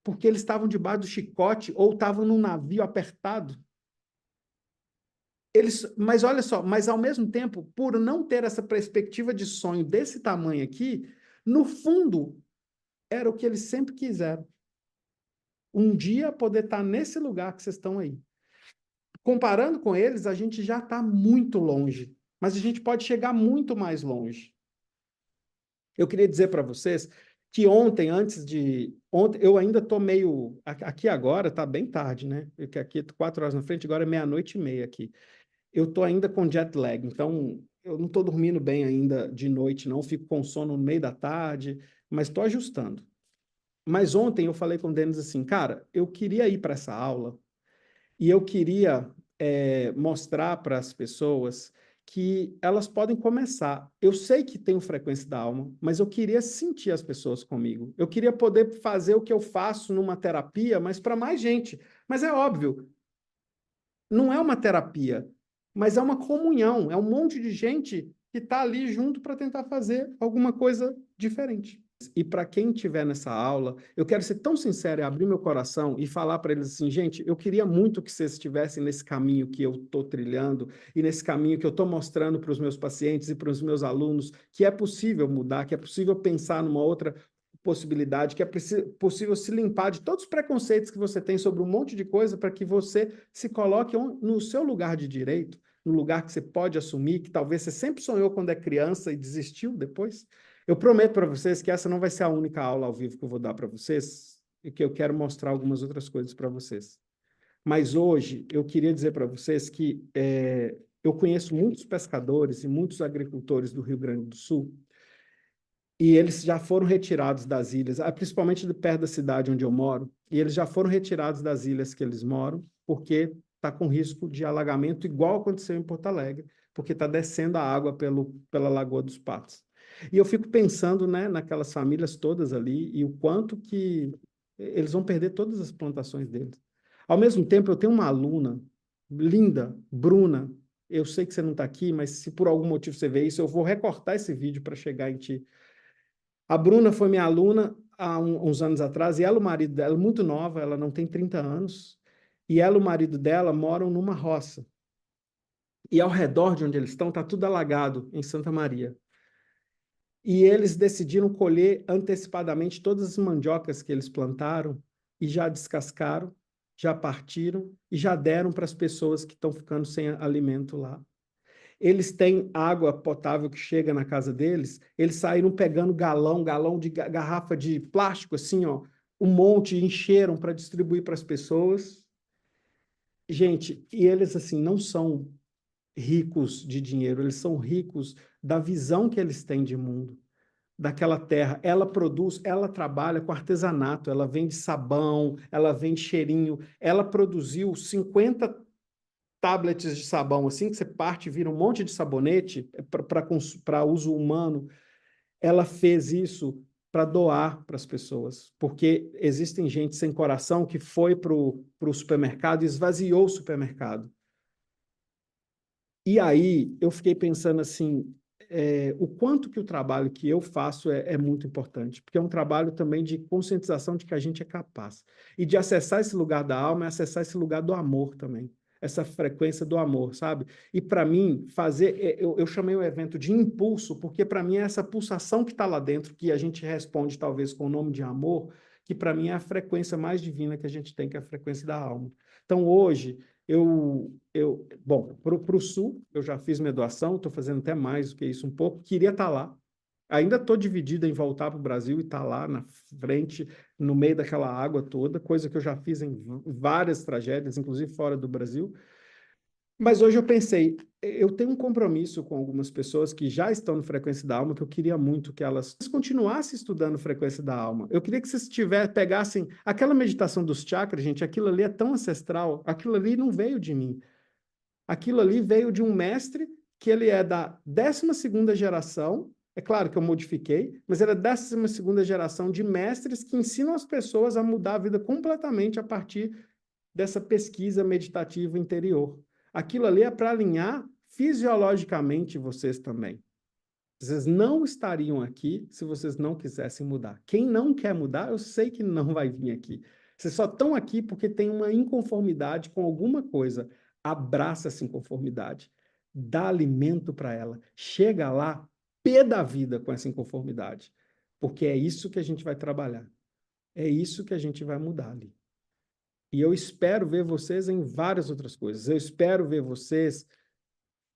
Porque eles estavam debaixo do chicote ou estavam num navio apertado. Mas olha só, mas ao mesmo tempo, por não ter essa perspectiva de sonho desse tamanho aqui, no fundo, era o que eles sempre quiseram. Um dia poder estar nesse lugar que vocês estão aí. Comparando com eles, a gente já está muito longe, mas a gente pode chegar muito mais longe. Eu queria dizer para vocês que ontem, Ontem, eu ainda estou meio... Aqui agora está bem tarde, né? Porque aqui 4 horas na frente, agora é 00:30 aqui. Eu estou ainda com jet lag, então eu não estou dormindo bem ainda de noite, não. Fico com sono no meio da tarde, mas estou ajustando. Mas ontem eu falei com o Denis assim, cara, eu queria ir para essa aula e eu queria mostrar para as pessoas que elas podem começar. Eu sei que tem o Frequência da Alma, mas eu queria sentir as pessoas comigo. Eu queria poder fazer o que eu faço numa terapia, mas para mais gente. Mas é óbvio, não é uma terapia, mas é uma comunhão, é um monte de gente que está ali junto para tentar fazer alguma coisa diferente. E para quem estiver nessa aula, eu quero ser tão sincero e abrir meu coração e falar para eles assim, gente, eu queria muito que vocês estivessem nesse caminho que eu estou trilhando e nesse caminho que eu estou mostrando para os meus pacientes e para os meus alunos, que é possível mudar, que é possível pensar numa outra possibilidade, que é possível se limpar de todos os preconceitos que você tem sobre um monte de coisa para que você se coloque no seu lugar de direito, no lugar que você pode assumir, que talvez você sempre sonhou quando é criança e desistiu depois. Eu prometo para vocês que essa não vai ser a única aula ao vivo que eu vou dar para vocês e que eu quero mostrar algumas outras coisas para vocês. Mas hoje eu queria dizer para vocês que eu conheço muitos pescadores e muitos agricultores do Rio Grande do Sul e eles já foram retirados das ilhas, principalmente perto da cidade onde eu moro, e eles já foram retirados das ilhas que eles moram, porque está com risco de alagamento, igual aconteceu em Porto Alegre, porque está descendo a água pela Lagoa dos Patos. E eu fico pensando, né, naquelas famílias todas ali e o quanto que eles vão perder todas as plantações deles. Ao mesmo tempo, eu tenho uma aluna linda, Bruna. Eu sei que você não está aqui, mas se por algum motivo você vê isso, eu vou recortar esse vídeo para chegar em ti. A Bruna foi minha aluna há uns anos atrás, e ela, o marido dela, muito nova, ela não tem 30 anos, e ela e o marido dela moram numa roça. E ao redor de onde eles estão, está tudo alagado, em Santa Maria. E eles decidiram colher antecipadamente todas as mandiocas que eles plantaram, e já descascaram, já partiram, e já deram para as pessoas que estão ficando sem alimento lá. Eles têm água potável que chega na casa deles, eles saíram pegando galão de garrafa de plástico, assim, ó, um monte, encheram para distribuir para as pessoas. Gente, e eles, assim, não são ricos de dinheiro, eles são ricos da visão que eles têm de mundo, daquela terra. Ela produz, ela trabalha com artesanato, ela vende sabão, ela vende cheirinho, ela produziu 50 tablets de sabão, assim que você parte e vira um monte de sabonete para uso humano, ela fez isso para doar para as pessoas, porque existem gente sem coração que foi para o supermercado e esvaziou o supermercado. E aí eu fiquei pensando assim, o quanto que o trabalho que eu faço é muito importante, porque é um trabalho também de conscientização de que a gente é capaz. E de acessar esse lugar da alma é acessar esse lugar do amor também, essa frequência do amor, sabe? E para mim, eu chamei o evento de impulso, porque para mim é essa pulsação que está lá dentro, que a gente responde talvez com o nome de amor, que para mim é a frequência mais divina que a gente tem, que é a frequência da alma. Então hoje bom, para o Sul, eu já fiz minha doação, estou fazendo até mais do que isso um pouco, queria estar lá. Ainda estou dividida em voltar para o Brasil e estar lá na frente, no meio daquela água toda, coisa que eu já fiz em várias tragédias, inclusive fora do Brasil. Mas hoje eu pensei, eu tenho um compromisso com algumas pessoas que já estão no Frequência da Alma, que eu queria muito que elas continuassem estudando Frequência da Alma. Eu queria que vocês pegassem aquela meditação dos chakras, gente, aquilo ali é tão ancestral, aquilo ali não veio de mim. Aquilo ali veio de um mestre que ele é da 12ª geração, é claro que eu modifiquei, mas ele é da 12ª geração de mestres que ensinam as pessoas a mudar a vida completamente a partir dessa pesquisa meditativa interior. Aquilo ali é para alinhar fisiologicamente vocês também. Vocês não estariam aqui se vocês não quisessem mudar. Quem não quer mudar, eu sei que não vai vir aqui. Vocês só estão aqui porque tem uma inconformidade com alguma coisa. Abraça essa inconformidade, dá alimento para ela, chega lá, pé da vida com essa inconformidade, porque é isso que a gente vai trabalhar, é isso que a gente vai mudar ali. E eu espero ver vocês em várias outras coisas. Eu espero ver vocês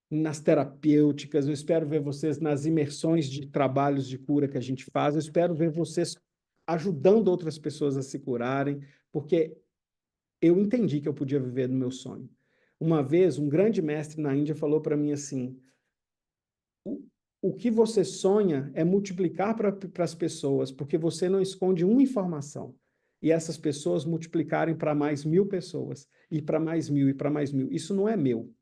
nas terapêuticas, eu espero ver vocês nas imersões de trabalhos de cura que a gente faz, eu espero ver vocês ajudando outras pessoas a se curarem, porque eu entendi que eu podia viver do meu sonho. Uma vez, um grande mestre na Índia falou para mim assim: o que você sonha é multiplicar para as pessoas, porque você não esconde uma informação. E essas pessoas multiplicarem para mais 1.000 pessoas, e para mais 1.000, e para mais 1.000. Isso não é meu.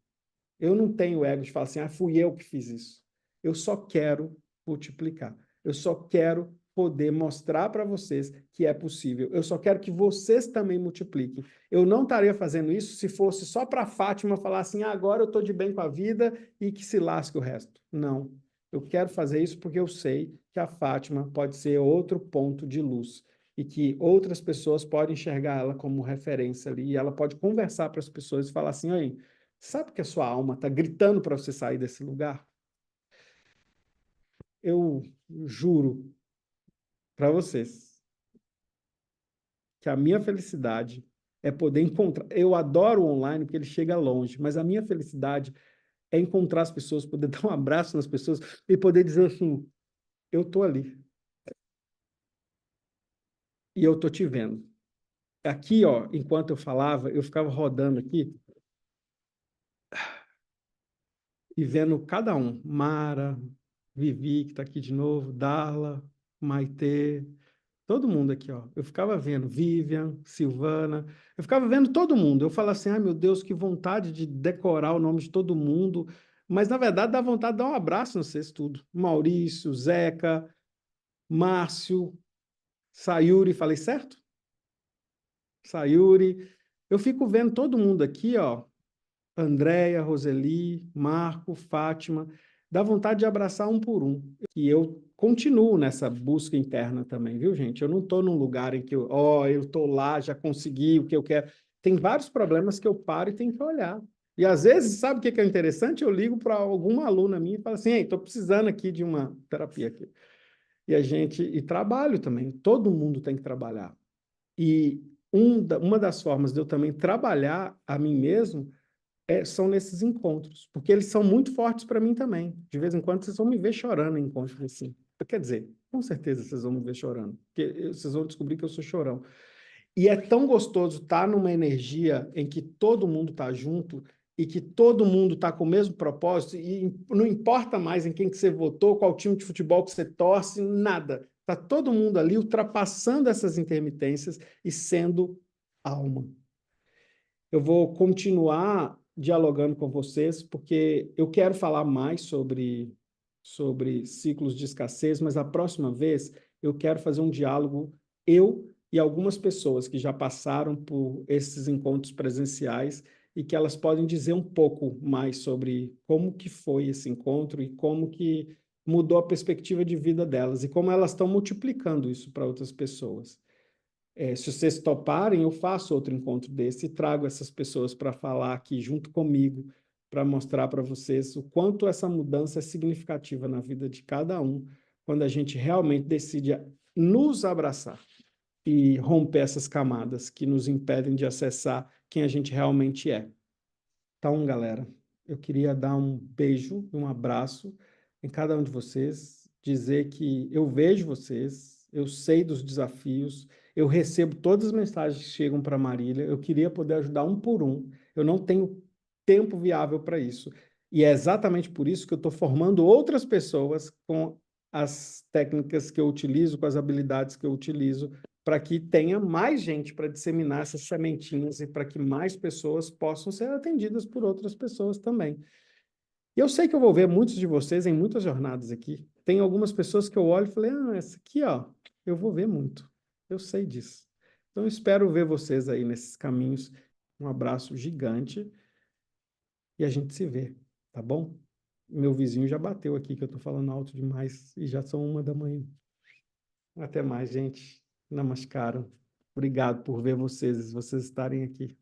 Eu não tenho ego de falar assim, fui eu que fiz isso. Eu só quero multiplicar. Eu só quero poder mostrar para vocês que é possível. Eu só quero que vocês também multipliquem. Eu não estaria fazendo isso se fosse só para a Fátima falar assim, agora eu estou de bem com a vida e que se lasque o resto. Não. Eu quero fazer isso porque eu sei que a Fátima pode ser outro ponto de luz e que outras pessoas podem enxergar ela como referência ali e ela pode conversar para as pessoas e falar assim, oi, sabe que a sua alma está gritando para você sair desse lugar? Eu juro para vocês que a minha felicidade é poder encontrar. Eu adoro o online porque ele chega longe, mas a minha felicidade é encontrar as pessoas, poder dar um abraço nas pessoas e poder dizer assim: eu estou ali e eu estou te vendo. Aqui, ó, enquanto eu falava, eu ficava rodando aqui e vendo cada um. Mara, Vivi, que está aqui de novo, Darla, Maitê, todo mundo aqui, ó. Eu ficava vendo Vivian, Silvana, eu ficava vendo todo mundo. Eu falava assim, ai meu Deus, que vontade de decorar o nome de todo mundo. Mas, na verdade, dá vontade de dar um abraço no vocês tudo. Maurício, Zeca, Márcio, Sayuri, falei certo? Sayuri. Eu fico vendo todo mundo aqui, ó. Andréia, Roseli, Marco, Fátima. Dá vontade de abraçar um por um. E eu continuo nessa busca interna também, viu, gente? Eu não estou num lugar em que eu estou lá, já consegui o que eu quero. Tem vários problemas que eu paro e tenho que olhar. E às vezes, sabe o que é interessante? Eu ligo para alguma aluna minha e falo assim, ei, estou precisando aqui de uma terapia aqui. E trabalho também. Todo mundo tem que trabalhar. E uma das formas de eu também trabalhar a mim mesmo são nesses encontros, porque eles são muito fortes para mim também. De vez em quando vocês vão me ver chorando em encontros assim. Quer dizer, com certeza vocês vão me ver chorando, porque vocês vão descobrir que eu sou chorão. E é tão gostoso estar numa energia em que todo mundo está junto e que todo mundo está com o mesmo propósito e não importa mais em quem que você votou, qual time de futebol que você torce, nada. Está todo mundo ali ultrapassando essas intermitências e sendo alma. Eu vou continuar dialogando com vocês, porque eu quero falar mais sobre ciclos de escassez, mas a próxima vez eu quero fazer um diálogo, eu e algumas pessoas que já passaram por esses encontros presenciais e que elas podem dizer um pouco mais sobre como que foi esse encontro e como que mudou a perspectiva de vida delas e como elas estão multiplicando isso para outras pessoas. Se vocês toparem, eu faço outro encontro desse e trago essas pessoas para falar aqui junto comigo, para mostrar para vocês o quanto essa mudança é significativa na vida de cada um, quando a gente realmente decide nos abraçar e romper essas camadas que nos impedem de acessar quem a gente realmente é. Então, galera, eu queria dar um beijo, um abraço em cada um de vocês, dizer que eu vejo vocês, eu sei dos desafios, eu recebo todas as mensagens que chegam para a Marília, eu queria poder ajudar um por um, eu não tenho tempo viável para isso. E é exatamente por isso que eu estou formando outras pessoas com as técnicas que eu utilizo, com as habilidades que eu utilizo, para que tenha mais gente para disseminar essas sementinhas e para que mais pessoas possam ser atendidas por outras pessoas também. E eu sei que eu vou ver muitos de vocês em muitas jornadas aqui. Tem algumas pessoas que eu olho e falei, essa aqui, ó, eu vou ver muito. Eu sei disso. Então, eu espero ver vocês aí nesses caminhos. Um abraço gigante e a gente se vê, tá bom? Meu vizinho já bateu aqui, que eu tô falando alto demais e já são 1 da manhã. Até mais, gente. Namaskaram. Obrigado por ver vocês estarem aqui.